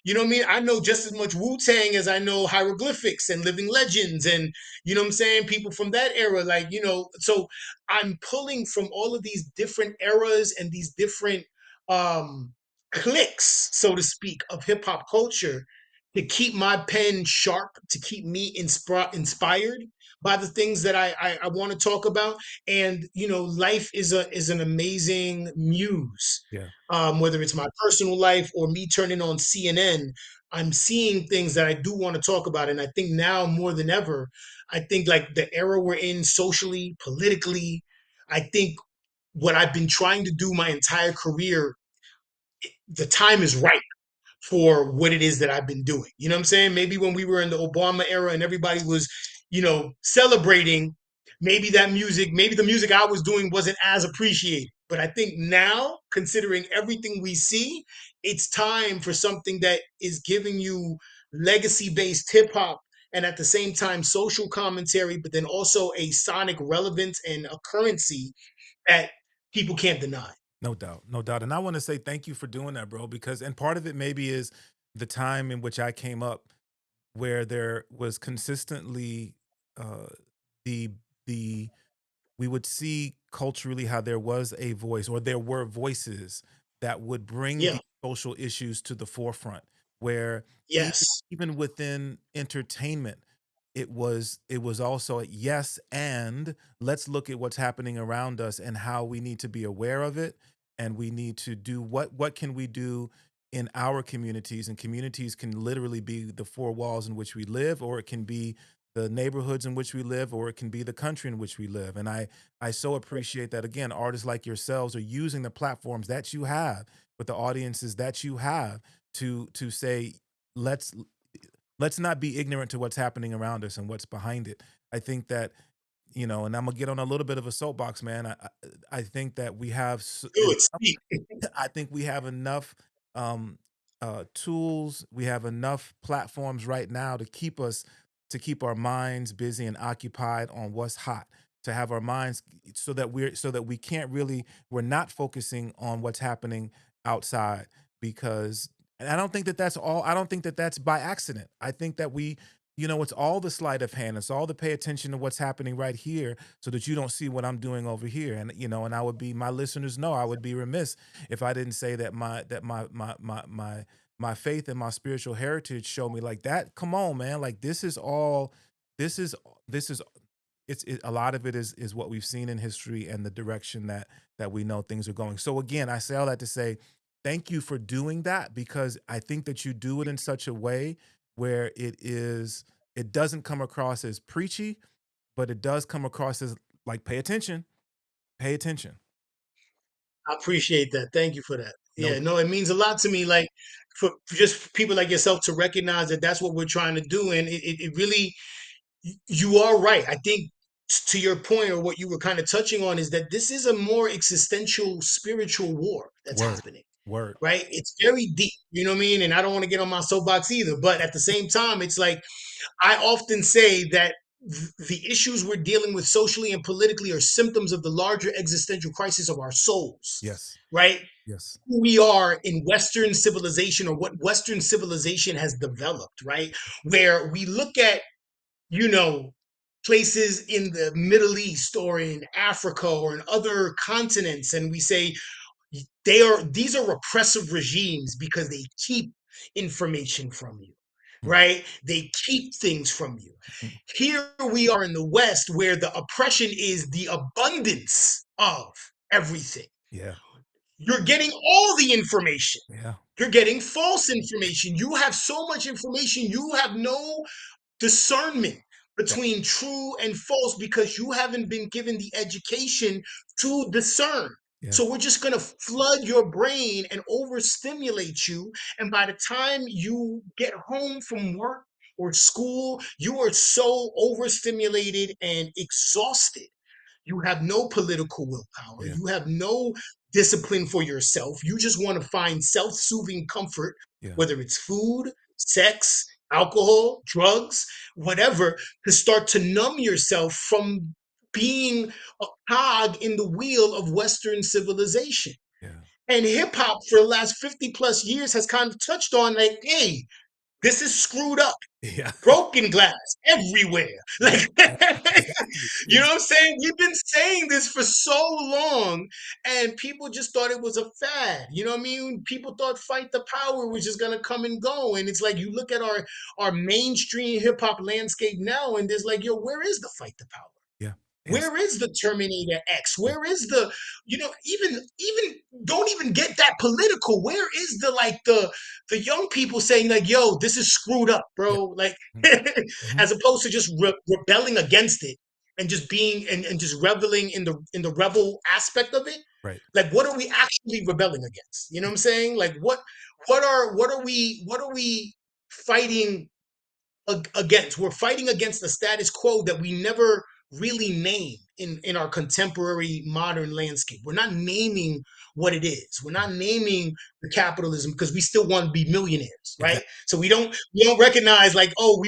you know what I mean? I know just as much Wu Tang as I know hieroglyphics and living legends and you know what I'm saying? People from that era, like, so I'm pulling from all of these different eras and these different um cliques, so to speak, of hip hop culture to keep my pen sharp, to keep me inspired by the things that I want to talk about. And life is an amazing muse. Yeah. Whether it's my personal life or me turning on CNN, I'm seeing things that I do want to talk about. And I think now more than ever, I think like the era we're in socially, politically, I think what I've been trying to do my entire career, the time is right for what it is that I've been doing. You know what I'm saying? Maybe when we were in the Obama era and everybody was, celebrating, maybe the music I was doing wasn't as appreciated. But I think now, considering everything we see, it's time for something that is giving you legacy based hip hop and at the same time social commentary, but then also a sonic relevance and a currency that people can't deny. No doubt, no doubt. And I want to say thank you for doing that, bro, because and part of it maybe is the time in which I came up where there was consistently uh the the we would see culturally how there was a voice or there were voices that would bring Yeah. the social issues to the forefront where even Yes. even within entertainment it was also a yes, and let's look at what's happening around us and how we need to be aware of it, and we need to do what can we do in our communities. And communities can literally be the four walls in which we live, or it can be the neighborhoods in which we live, or it can be the country in which we live. And I so appreciate that again artists like yourselves are using the platforms that you have with the audiences that you have to say let's let's not be ignorant to what's happening around us and what's behind it. I think that, and I'm gonna get on a little bit of a soapbox, man. I think that we have Do it. Speak. I think we have enough um, tools. We have enough platforms right now to keep our minds busy and occupied on what's hot. To have our minds so that we can't really we're not focusing on what's happening outside because and I don't think that that's all. I don't think that that's by accident. I think that it's all the sleight of hand. It's all the pay attention to what's happening right here so that you don't see what I'm doing over here. And and I would be my listeners know I would be remiss if I didn't say that my faith and my spiritual heritage show me like that. Come on, man. Like this is this is a lot of it is what we've seen in history and the direction that we know things are going. So again, I say all that to say thank you for doing that because I think that you do it in such a way where it doesn't come across as preachy, but it does come across as like pay attention, pay attention. I appreciate that. Thank you for that. No Yeah, no, it means a lot to me. Like for just people like yourself to recognize that that's what we're trying to do, and it really, you are right. I think to your point or what you were kind of touching on is that this is a more existential spiritual war that's word, happening, word. right? It's very deep, you know what I mean? And I don't want to get on my soapbox either, but at the same time, it's like I often say that the issues we're dealing with socially and politically are symptoms of the larger existential crisis of our souls, Yes. right? Yes. who we are in Western civilization or what Western civilization has developed, right? Where we look at, you know, places in the Middle East or in Africa or in other continents, and we say these are repressive regimes because they keep information from you, Mm, right? They keep things from you. mhm. Here we are in the West where the oppression is the abundance of everything. Yeah. You're getting all the information. Yeah. You're getting false information. You have so much information, you have no discernment Yeah. between true and false because you haven't been given the education to discern. Yeah. So we're just going to flood your brain and overstimulate you. And by the time you get home from work or school, you are so overstimulated and exhausted. You have no political willpower. Yeah. You have no discipline for yourself. You just want to find self soothing comfort, Yeah. whether it's food, sex, alcohol, drugs, whatever, to start to numb yourself from being a cog in the wheel of Western civilization. Yeah. And hip hop for the last 50 plus years has kind of touched on like, hey, this is screwed up, Yeah. broken glass everywhere. Yeah. Like, Exactly. you know what I'm saying? We've been saying this for so long, and people just thought it was a fad. You know what I mean? People thought Fight the Power was just gonna come and go. And it's like you look at our mainstream hip hop landscape now, and there's like, yo, where is the Fight the Power? Yeah. Yes. Where is the Terminator X? Yeah. Where is the, even don't even get that political. Where is the like the young people saying like, yo, this is screwed up, Yeah. bro? Like Mhm. Mhm. as opposed to just rebelling against it and just being and just reveling in the rebel aspect of it. Right. Like what are we actually rebelling against? You know what I'm saying? Like what are we fighting against? We're fighting against the status quo that we never really name in our contemporary modern landscape. We're not naming what it is. We're not naming the capitalism because we still want to be millionaires, right? Exactly. So we don't recognize like, oh,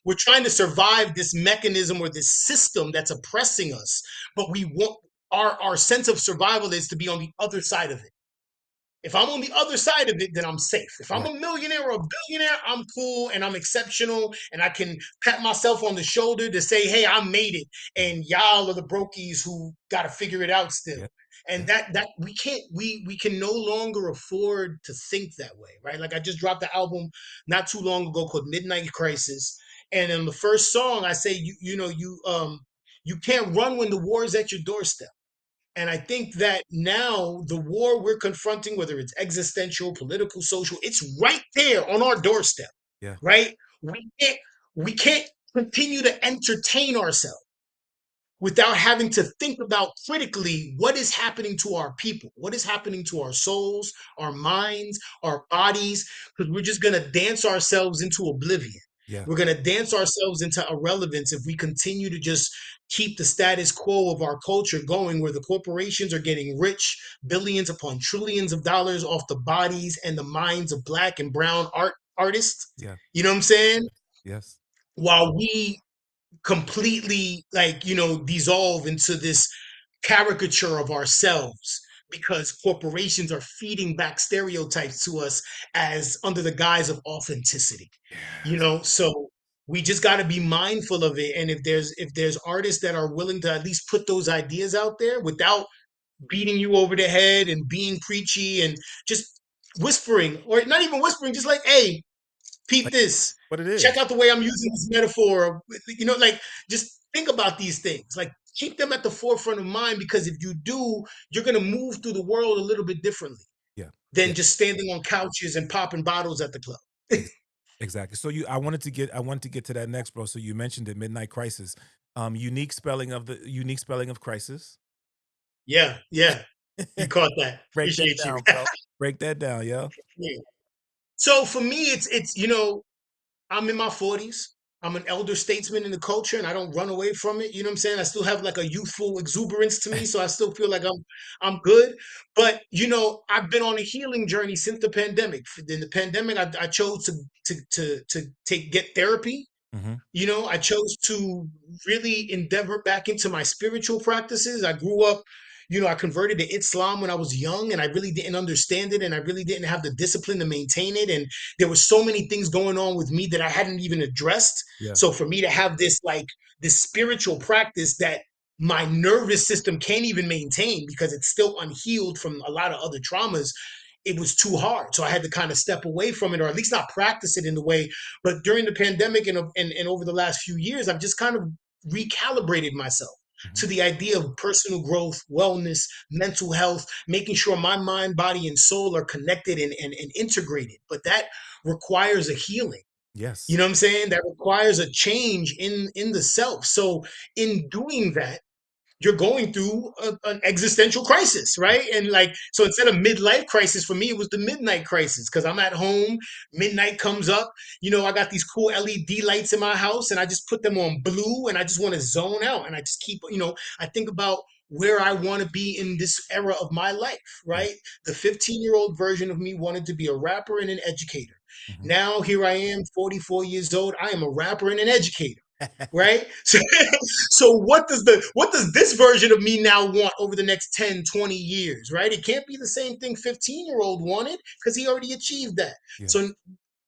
we're trying to survive this mechanism or this system that's oppressing us, but we want our sense of survival is to be on the other side of it. If I'm on the other side of it, then I'm safe. If I'm Right. a millionaire or a billionaire, I'm cool and I'm exceptional and I can pat myself on the shoulder to say, hey, I made it. Mhm. And y'all are the brokies who got to figure it out still. Yeah. And Yeah. that we can't we can no longer afford to think that way, right? Like I just dropped the album not too long ago called Midnight Crisis. And in the first song, I say you can't run when the war is at your doorstep. And I think that now the war we're confronting, whether it's existential, political, social, it's right there on our doorstep, Yeah. right? We can't continue to entertain ourselves without having to think about critically what is happening to our people, what is happening to our souls, our minds, our bodies, because we're just going to dance ourselves into oblivion. Yeah. We're going to dance ourselves into irrelevance if we continue to just keep the status quo of our culture going, where the corporations are getting rich, billions upon trillions of dollars off the bodies and the minds of black and brown artists. Yeah. You know what I'm saying? Yes. While we completely dissolve into this caricature of ourselves because corporations are feeding back stereotypes to us as under the guise of authenticity, Yes. so we just got to be mindful of it. And if there's artists that are willing to at least put those ideas out there without beating you over the head and being preachy and just whispering, or not even whispering, just like, hey, peep Like this. what it Check is. out the way I'm using this metaphor. Like just think about these things. Like keep them at the forefront of mind because if you do, you're gonna move through the world a little bit differently Yeah. than Yeah. just standing on couches and popping bottles at the club. Ex exactly. So I wanted to get to that next, bro. So you mentioned it, Midnight Crisis. Unique spelling of crisis. Yeah, yeah. You caught that. Break that Appreciate you. down, bro. Break that down, yo. Yeah. So for me, it's I'm in my 40s. I'm an elder statesman in the culture and I don't run away from it. You know what I'm saying? I still have like a youthful exuberance to me. So I still feel like I'm good. But I've been on a healing journey since the pandemic. In the pandemic, I chose to get therapy. Mhm. I chose to really endeavor back into my spiritual practices. I grew up, I converted to Islam when I was young, and I really didn't understand it, and I really didn't have the discipline to maintain it. And there was so many things going on with me that I hadn't even addressed. Yeah. So for me to have this spiritual practice that my nervous system can't even maintain because it's still unhealed from a lot of other traumas, it was too hard. So I had to kind of step away from it, or at least not practice it in the way. But during the pandemic and over the last few years, I've just kind of recalibrated myself Mhm. to the idea of personal growth, wellness, mental health, making sure my mind, body, and soul are connected and integrated. But that requires a healing. You Yes. know what I'm saying? That requires a change in the self. So in doing that, you're going through an existential crisis, Yeah. right? And like, so instead of midlife crisis, for me, it was the midnight crisis because I'm at home, midnight comes up. I got these cool LED lights in my house and I just put them on blue and I just want to zone out. And I just keep, I think about where I want to be in this era of my life, Yeah. right? The 15-year-old version of me wanted to be a rapper and an educator. Mhm. Now here I am, 44 years old. I am a rapper and an educator, right? So what does this version of me now want over the next 10, 20 years, right? It can't be the same thing 15-year-old wanted because he already achieved that. Yeah. So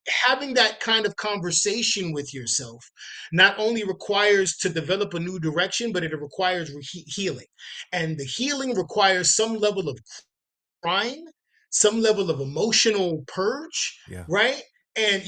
having that kind of conversation with yourself not only requires to develop a new direction, but it requires healing. And the healing requires some level of crying, some level of emotional purge, Yeah. right? And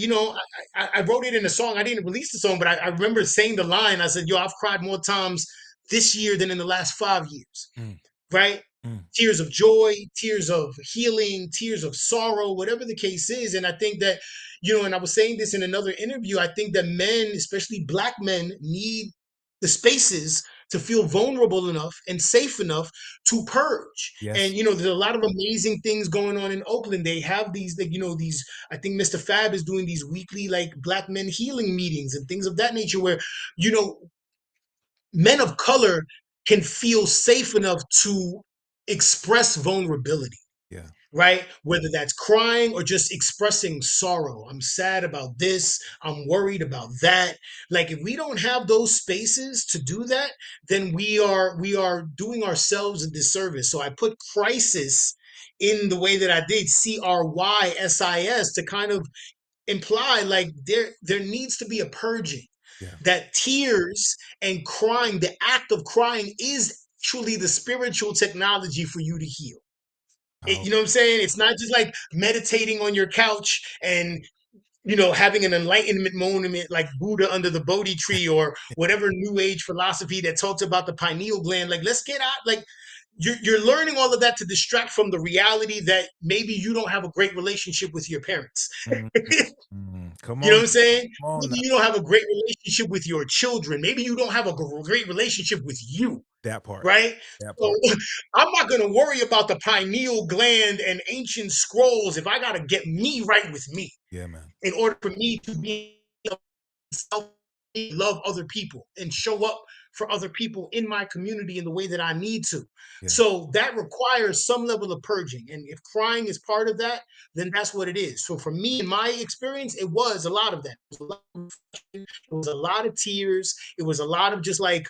I wrote it in a song. I didn't release the song, but I remember saying the line. I said, "Yo, I've cried more times this year than in the last 5 years." Mm. Right? Mm. Tears of joy, tears of healing, tears of sorrow, whatever the case is. And I think that, and I was saying this in another interview, I think that men, especially black men, need the spaces to feel vulnerable enough and safe enough to purge. And Yes. there's a lot of amazing things going on in Oakland. They have these, like, these. I think Mr. Fab is doing these weekly like black men healing meetings and things of that nature, where you know men of color can feel safe enough to express vulnerability, Yeah. right? Whether that's crying or just expressing sorrow. I'm sad about this. I'm worried about that. Like if we don't have those spaces to do that, then we are doing ourselves a disservice. So I put crisis in the way that I did, CRYSIS, to kind of imply like there needs to be a purging, Yeah. that tears and crying, the act of crying, is actually the spiritual technology for you to heal. You know what Powerful. I'm saying? It's not just like meditating on your couch and having an enlightenment moment like Buddha under the Bodhi tree or whatever new age philosophy that talks about the pineal gland. Like, let's get out. Like, you're learning all of that to distract from the reality that maybe you don't have a great relationship with your parents. Mhm. Mhm. Come You know on. what I'm saying? Come on Maybe now. you don't have a great relationship with your children. Maybe you don't have a great relationship with you, That part. right? That So part. I'm not going to worry about the pineal gland and ancient scrolls if I got to get me right with me Yeah, man. in order for me to be self, love other people and show up for other people in my community in the way that I need to. Yeah. So that requires some level of purging. And if crying is part of that, then that's what it is. So for me, in my experience, it was a lot of that. It was a lot of tears. It was a lot of just like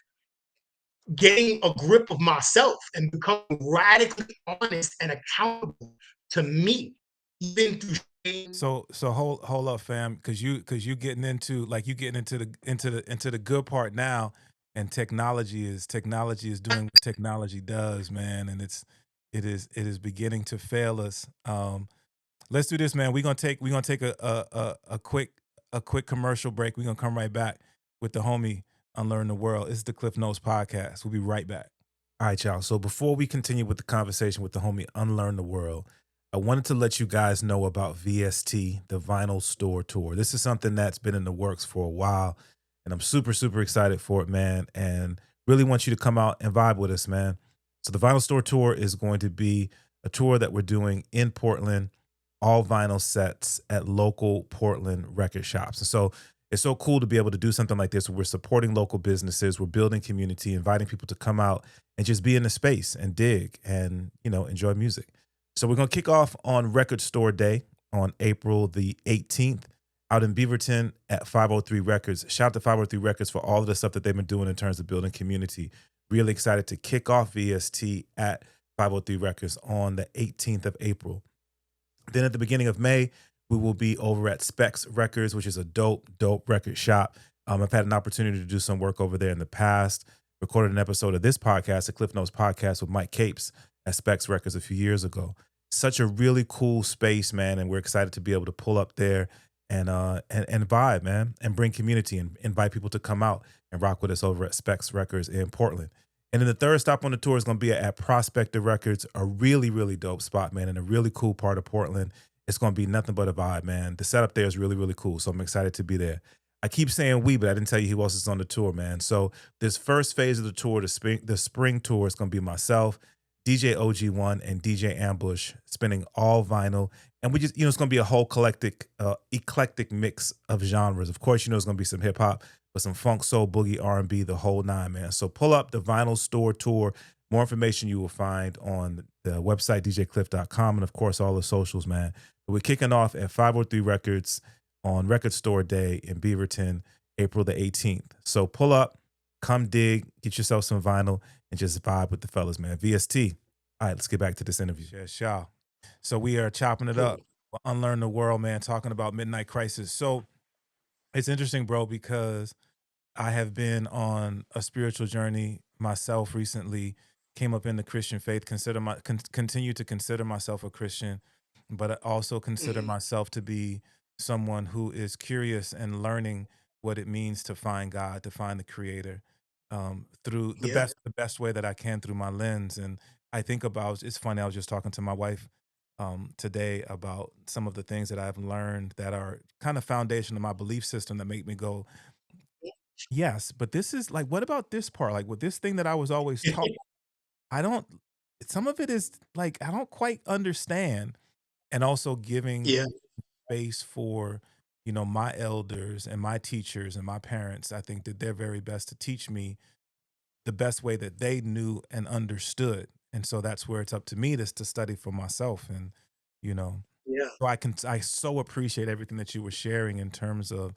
getting a grip of myself and becoming radically honest and accountable to me, even through shame. So hold up, fam, because you getting into like you getting into the good part now, and technology is doing what technology does, man, and it is beginning to fail us. Let's do this, man. We're gonna take a quick commercial break. We're gonna come right back with the homie Unlearn the World. This is the Cliff Notes podcast. We'll be right back. All right, y'all. So before we continue with the conversation with the homie Unlearn the World, I wanted to let you guys know about VST, the Vinyl Store Tour. This is something that's been in the works for a while, and I'm super, super excited for it, man. And really want you to come out and vibe with us, man. So the Vinyl Store Tour is going to be a tour that we're doing in Portland, all vinyl sets at local Portland record shops. And so it's so cool to be able to do something like this. Where we're supporting local businesses, we're building community, inviting people to come out and just be in the space and dig and, enjoy music. So we're going to kick off on Record Store Day on April the 18th out in Beaverton at 503 Records. Shout out to 503 Records for all of the stuff that they've been doing in terms of building community. Really excited to kick off VST at 503 Records on the 18th of April. Then at the beginning of May, we will be over at Specs Records, which is a dope record shop. I've had an opportunity to do some work over there in the past. Recorded an episode of this podcast, the Klyph Notes podcast, with Mike Capes at Specs Records a few years ago. Such a really cool space, man, and we're excited to be able to pull up there and vibe, man, and bring community and invite people to come out and rock with us over at Specs Records in Portland. And then the third stop on the tour is going to be at Prospector Records, a really, really dope spot, man, and a really cool part of Portland. It's going to be nothing but a vibe, man. The setup there is really, really cool. So I'm excited to be there. I keep saying we, but I didn't tell you who else is on the tour, man. So this first phase of the tour, the spring tour, is going to be myself, DJ OG1, and DJ Ambush spinning all vinyl. And we just, it's going to be a whole eclectic mix of genres. Of course, it's going to be some hip hop, but some funk, soul, boogie, R&B, the whole nine, man. So pull up the Vinyl Store Tour. More information you will find on the website, djklyph.com, and of course, all the socials, man. But we're kicking off at 503 Records on Record Store Day in Beaverton, April the 18th. So pull up, come dig, get yourself some vinyl, and just vibe with the fellas, man. VST. All right, let's get back to this interview. Yes, y'all. So we are chopping it up. Unlearn the World, man, talking about Midnight Crisis. So it's interesting, bro, because I have been on a spiritual journey myself recently, came up in the Christian faith, continue to consider myself a Christian, but I also consider Mhm. myself to be someone who is curious and learning what it means to find God, to find the creator, through the Yeah, best way that I can through my lens. And I think about, it's funny, I was just talking to my wife today about some of the things that I've learned that are kind of foundation of my belief system that make me go, yes, but this is like, what about this part? Like with this thing that I was always taught, I don't, some of it is like, I don't quite understand. And also giving yeah, space for, my elders and my teachers and my parents. I think that they're very best to teach me the best way that they knew and understood. And so that's where it's up to me to study for myself. And, you know, yeah, so I so appreciate everything that you were sharing in terms of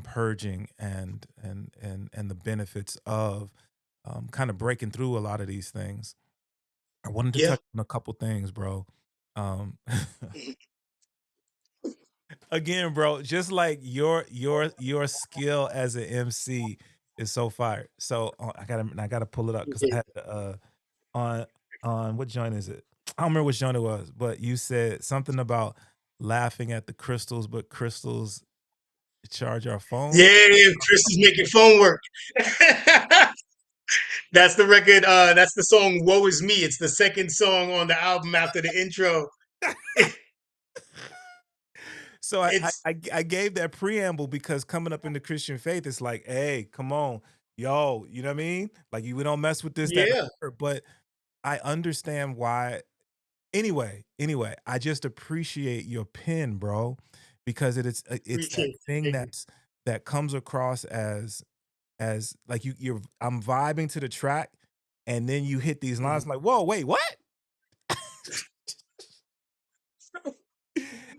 purging and the benefits of kind of breaking through a lot of these things. I wanted to yeah. touch on a couple things, bro. Um, Mhm. again, bro, just like your skill as an MC is so fire. So I gotta pull it up because I Yeah. had on what joint is it? I don't remember which joint it was, but you said something about laughing at the crystals, but crystals charge our phone. Yeah, Chris is making phone work. That's the record. That's the song "Woe Is Me." It's the second song on the album after the intro. So It's I gave that preamble because coming up in the Christian faith, it's like, hey, come on, yo, you know what I mean? Like we don't mess with this, that, and the yeah. third. But I understand why. Anyway, I just appreciate your pen, bro, because it's that Appreciate it. thing Thank you. that comes across as like I'm vibing to the track, and then you hit these lines Mhm. I'm like, whoa, wait, what?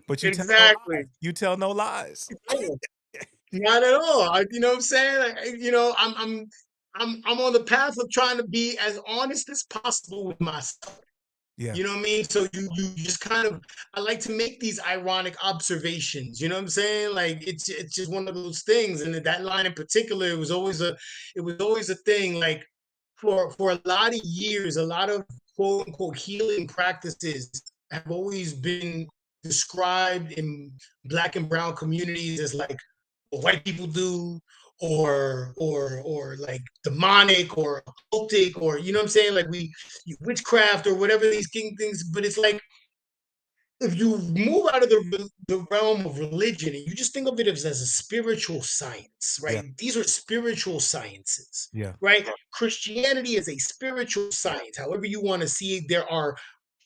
But you tell no Exactly. lies. You tell no lies. No, not at all. You know what I'm saying? I'm on the path of trying to be as honest as possible with myself. Yeah, You know what I mean? So you just kind of I like to make these ironic observations. You know what I'm saying? Like it's just one of those things. And that line in particular, it was always a thing. Like for a lot of years, a lot of quote unquote healing practices have always been described in black and brown communities as like what white people do or like demonic or occultic or you know what I'm saying like we witchcraft or whatever these king things but it's like if you move out of the realm of religion and you just think of it as a spiritual science, yeah, right? These are spiritual sciences, yeah. right? Christianity is a spiritual science. However you want to see it, there are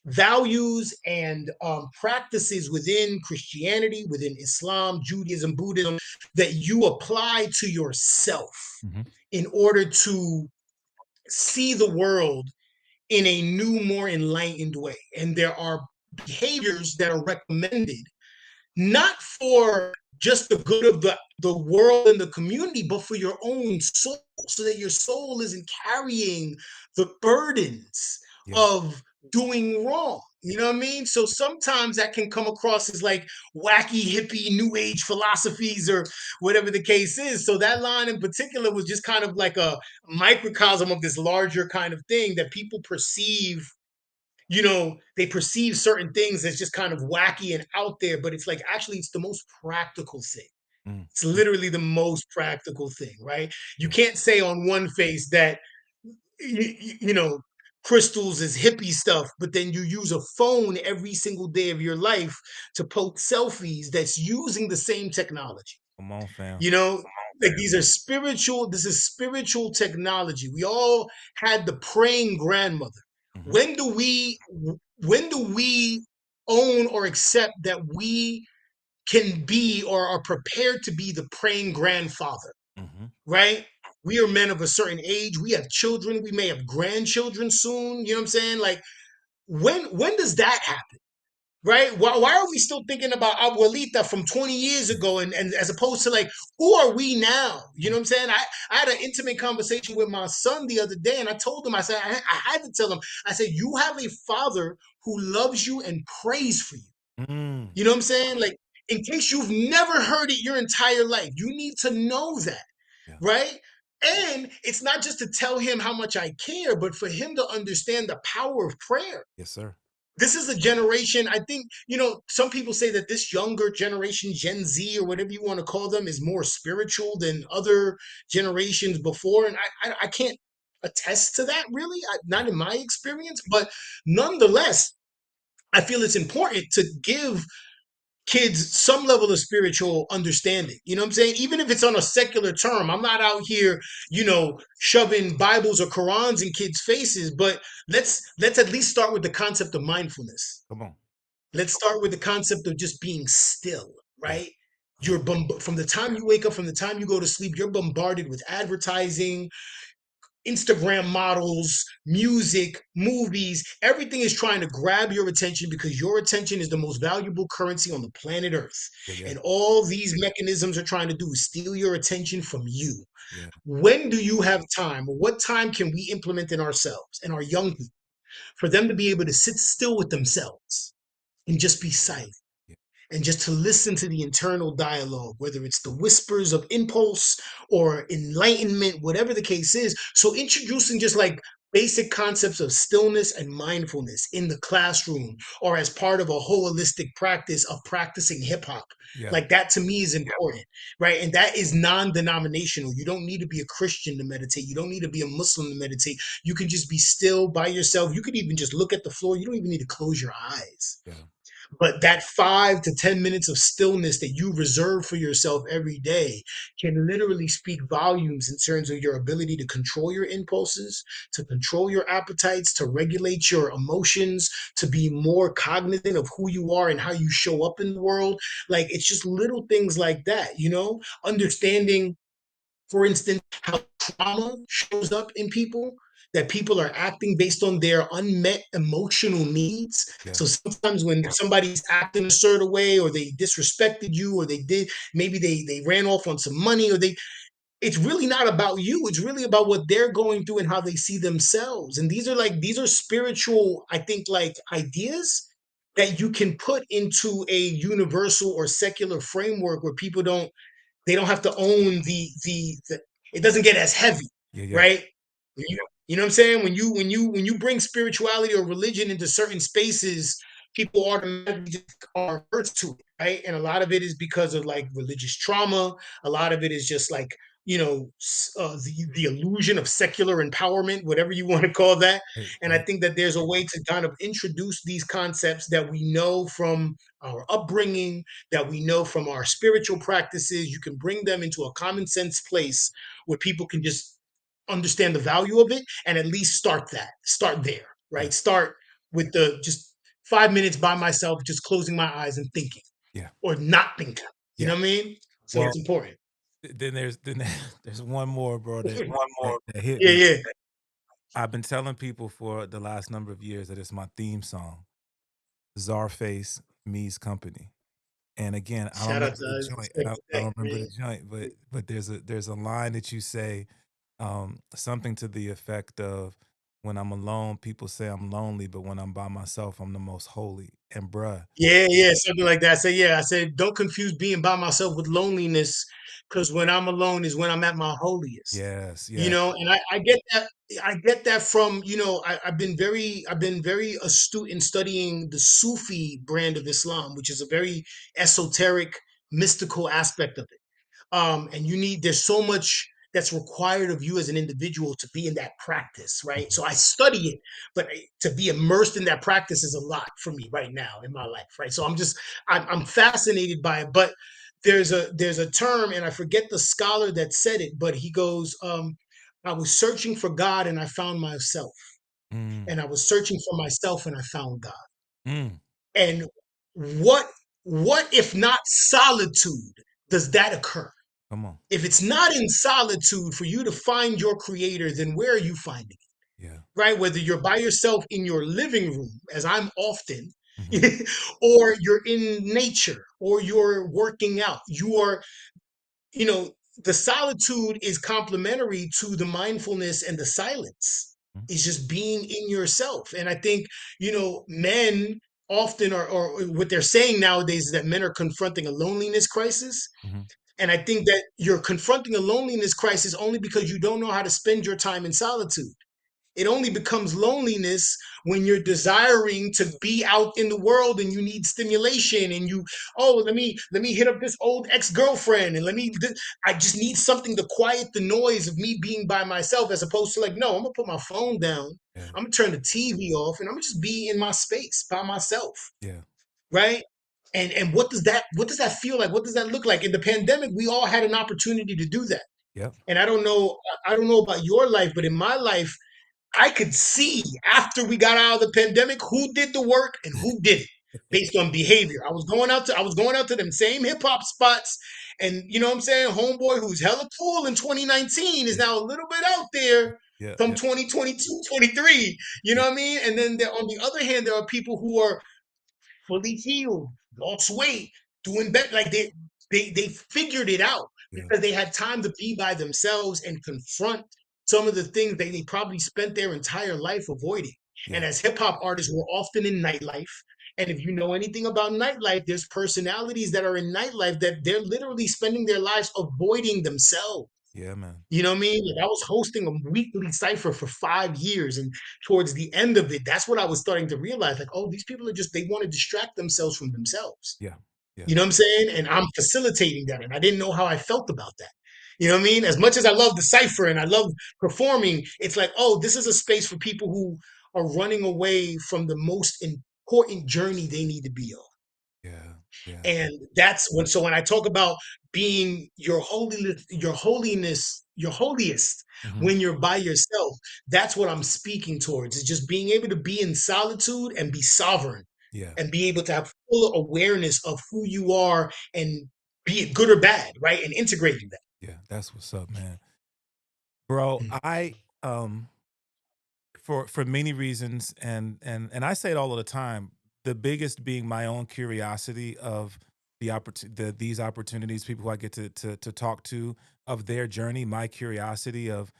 values and practices within Christianity, within Islam, Judaism, Buddhism that you apply to yourself Mhm. in order to see the world in a new, more enlightened way. And there are behaviors that are recommended not for just the good of the world and the community, but for your own soul, so that your soul isn't carrying the burdens Yeah, of doing wrong. You know what I mean? So sometimes that can come across as like wacky hippie new age philosophies or whatever the case is. So that line in particular was just kind of like a microcosm of this larger kind of thing that people perceive, they perceive certain things as just kind of wacky and out there, but it's like actually it's the most practical thing. Mm, It's mm, literally the most practical thing, right? You yeah. can't say on one face that you know crystals is hippie stuff, but then you use a phone every single day of your life to post selfies that's using the same technology. Come on, fam. You know, like these are spiritual, this is spiritual technology. We all had the praying grandmother. Mhm, When do we own or accept that we can be or are prepared to be the praying grandfather, mhm. right? We are men of a certain age. We have children. We may have grandchildren soon. You know what I'm saying? Like when does that happen? Right? Why are we still thinking about abuelita from 20 years ago and as opposed to like who are we now? You know Mm, what I'm saying? I had an intimate conversation with my son the other day and I told him, I said, I had to tell him, I said, you have a father who loves you and prays for you. mm. You know what I'm saying? Like, in case you've never heard it your entire life, you need to know that, Yeah. right? And it's not just to tell him how much I care, but for him to understand the power of prayer. Yes, sir. This is a generation, I think, some people say that this younger generation, Gen Z or whatever you want to call them, is more spiritual than other generations before. And I can't attest to that really, Yeah. not in my experience, but nonetheless, I feel it's important to give kids some level of spiritual understanding. You know what I'm saying? Even if it's on a secular term, I'm not out here, shoving Bibles or Qurans in kids' faces, but let's at least start with the concept of mindfulness. Come on. Let's start with the concept of just being still, Yeah. right? Yeah. From the time you wake up, from the time you go to sleep, you're bombarded with advertising, Instagram models, music, movies, everything is trying to grab your attention because your attention is the most valuable currency on the planet Earth. Yeah. Yeah. And all these mechanisms are trying to do is steal your attention from you. Yeah. When do you have time? Or what time can we implement in ourselves and our young people for them to be able to sit still with themselves and just be silent? Yeah. And just to listen to the internal dialogue, whether it's the whispers of impulse or enlightenment, whatever the case is. So, introducing just like basic concepts of stillness and mindfulness in the classroom or as part of a holistic practice of practicing hip hop. Yeah. Like that to me is important, right? And that is non denominational. You don't need to be a Christian to meditate. You don't need to be a Muslim to meditate. You can just be still by yourself. You could even just look at the floor. You don't even need to close your eyes, Yeah. but that 5 to 10 minutes of stillness that you reserve for yourself every day can literally speak volumes in terms of your ability to control your impulses, to control your appetites, to regulate your emotions, to be more cognizant of who you are and how you show up in the world. Like it's just little things like that, understanding, for instance, how trauma shows up in people, that people are acting based on their unmet emotional needs. Yeah. So sometimes when somebody's acting a certain way or they disrespected you or they did, maybe they ran off on some money or it's really not about you. It's really about what they're going through and how they see themselves. And these are spiritual, I think, like ideas that you can put into a universal or secular framework where people don't have to own the it doesn't get as heavy, Yeah. Yeah. right? You know what I'm saying? When you bring spirituality or religion into certain spaces, people automatically just are averse to it, right? And a lot of it is because of like religious trauma. A lot of it is just like the illusion of secular empowerment, whatever you want to call that. Right. And I Right. think that there's a way to kind of introduce these concepts that we know from our upbringing, that we know from our spiritual practices. You can bring them into a common sense place where people can just understand the value of it and at least start there, Yeah. right? Start with the just 5 minutes by myself, just closing my eyes and thinking Yeah. or not thinking. You Yeah. know what I mean? So Well, it's important. then there's one more, bro, that One more. that hit Yeah, me. yeah. I've been telling people for the last number of years that it's my theme song, Czarface, Me's Company. And again, I don't Shout out remember to the joint. respect to I that, don't remember the man. joint, but there's a line that you say, something to the effect of, When I'm alone, people say I'm lonely, but when I'm by myself, I'm the most holy. And bruh, Yeah, yeah, something like that. I said, don't confuse being by myself with loneliness, because when I'm alone is when I'm at my holiest. yes, You yeah. know, and I get that. I get that from, I've been very astute in studying the Sufi brand of Islam, which is a very esoteric, mystical aspect of it. And there's so much that's required of you as an individual to be in that practice, right? Mhm, So I study it, but to be immersed in that practice is a lot for me right now in my life, right? So I'm fascinated by it. But there's a term, and I forget the scholar that said it, but he goes, I was searching for God and I found myself, mm, and I was searching for myself and I found God. mm. And what what if not solitude does that occur? Come on. If it's not in solitude for you to find your creator, then where are you finding Yeah. it? Right? Whether you're by yourself in your living room, as I'm often, Mhm, or you're in nature, or you're working out, you know, the solitude is complementary to the mindfulness and the silence. mm, It's just being in yourself. And I think, men often or what they're saying nowadays is that men are confronting a loneliness crisis, mhm. and I think that you're confronting a loneliness crisis only because you don't know how to spend your time in solitude. It only becomes loneliness when you're desiring to be out in the world and you need stimulation, and let me hit up this old ex-girlfriend, and I just need something to quiet the noise of me being by myself, as opposed to, like, no, I'm gonna put my phone down, Yeah, I'm gonna turn the TV off, and I'm gonna just be in my space by myself, yeah, right? And what does that feel like? What does that look like? In the pandemic, we all had an opportunity to do that. yep. And I don't know about your life, but in my life, I could see after we got out of the pandemic who did the work and who didn't, based on behavior. I was going out to them same hip hop spots, and you know what I'm saying, homeboy who's hella cool in 2019 is Yeah, now a little bit out there yeah, from yeah, 2022, 23. You know yeah, what I mean? And then on the other hand, there are people who are fully healed, lost weight, doing better. Like they figured it out yeah, because they had time to be by themselves and confront some of the things they probably spent their entire life avoiding. And yeah, as hip hop artists, we're often in nightlife. And if you know anything about nightlife, there's personalities that are in nightlife that they're literally spending their lives avoiding themselves. yeah, man. You know what I mean? Like, I was hosting a weekly cipher for 5 years, and towards the end of it, that's what I was starting to realize. Like, oh, these people they want to distract themselves from themselves. Yeah, yeah, You know what I'm saying? And I'm facilitating that, and I didn't know how I felt about that. You know what I mean? As much as I love the cipher and I love performing, it's like, oh, this is a space for people who are running away from the most important journey they need to be on. yeah, yeah. And that's when I talk about being your holiest Mhm. when you're by yourself, that's what I'm speaking towards. It's just being able to be in solitude and be sovereign, Yeah, and be able to have full awareness of who you are, and be it good or bad, right? And integrating that. yeah. That's what's up, man. Bro, Mm. for many reasons, and I say it all of the time, the biggest being my own curiosity of these opportunities, people who I get to talk to, of their journey, my curiosity of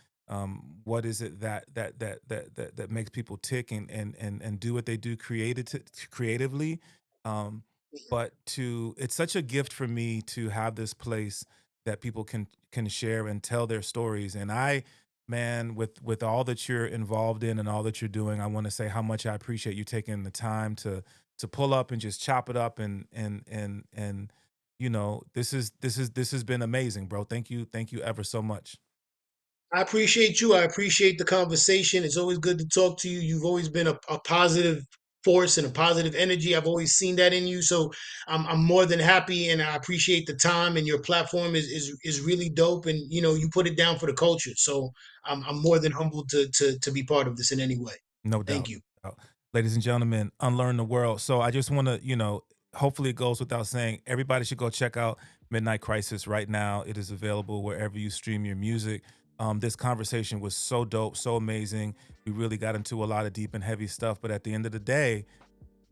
what is it that makes people tick and do what they do creatively. um but to it's such a gift for me to have this place that people can share and tell their stories. And I man, with all that you're involved in and all that you're doing, I want to say how much I appreciate you taking the time to pull up and just chop it up. And this has been amazing, bro. Thank you ever so much. I appreciate you. I appreciate the conversation. It's always good to talk to you. You've always been a positive force and a positive energy. I've always seen that in you. So I'm more than happy, and I appreciate the time, and your platform is really dope, and you put it down for the culture. So I'm more than humbled to be part of this in any way. No Thank doubt. you. Ladies and gentlemen, Unlearn the World. So I just want to, hopefully it goes without saying, everybody should go check out Midnight Crisis right now. It is available wherever you stream your music. This conversation was so dope, so amazing. We really got into a lot of deep and heavy stuff, but at the end of the day,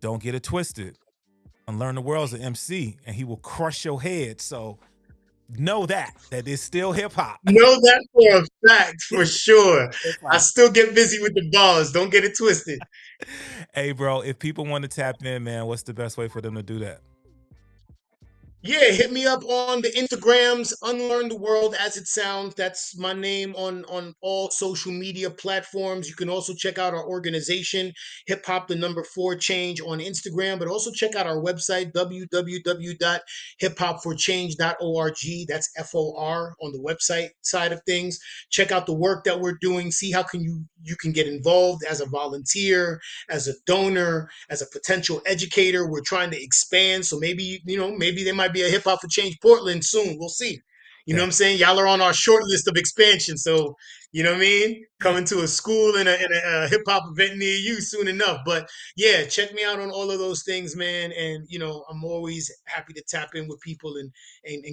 don't get it twisted. Unlearn the World's an MC and he will crush your head. So know that is still hip hop. Know that for a fact, for sure. Hip I hop. still get busy with the bars. Don't get it twisted. Hey, bro, if people want to tap in, man, what's the best way for them to do that? Yeah, hit me up on the Instagrams, Unlearn the World as it sounds. That's my name on all social media platforms. You can also check out our organization, Hip Hop the Number 4 Change on Instagram, but also check out our website, www.hiphopforchange.org. That's FOR on the website side of things. Check out the work that we're doing. See how can you can get involved as a volunteer, as a donor, as a potential educator. We're trying to expand. So maybe, maybe there might be a Hip Hop for Change Portland soon. We'll see. You know what I'm Definitely. saying? Y'all are on our short list of expansion. So, you know what I mean? Coming to a school and a hip hop event near you soon enough. But yeah, check me out on all of those things, man. And, I'm always happy to tap in with people and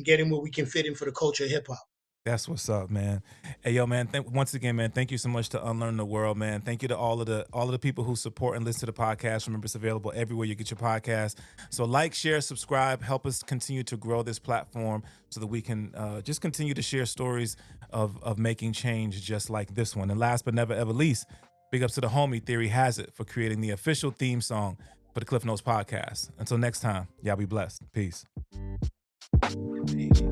get in where we can fit in for the culture of hip hop. That's what's up, man. Hey, yo, man. Once again, man, thank you so much to Unlearn the World, man. Thank you to all of the people who support and listen to the podcast. Remember, it's available everywhere you get your podcast. So, like, share, subscribe, help us continue to grow this platform so that we can just continue to share stories of making change, just like this one. And last but never ever least, big ups to the homie Theory Has It for creating the official theme song for the Klyph Notes podcast. Until next time, y'all be blessed. Peace. Peace.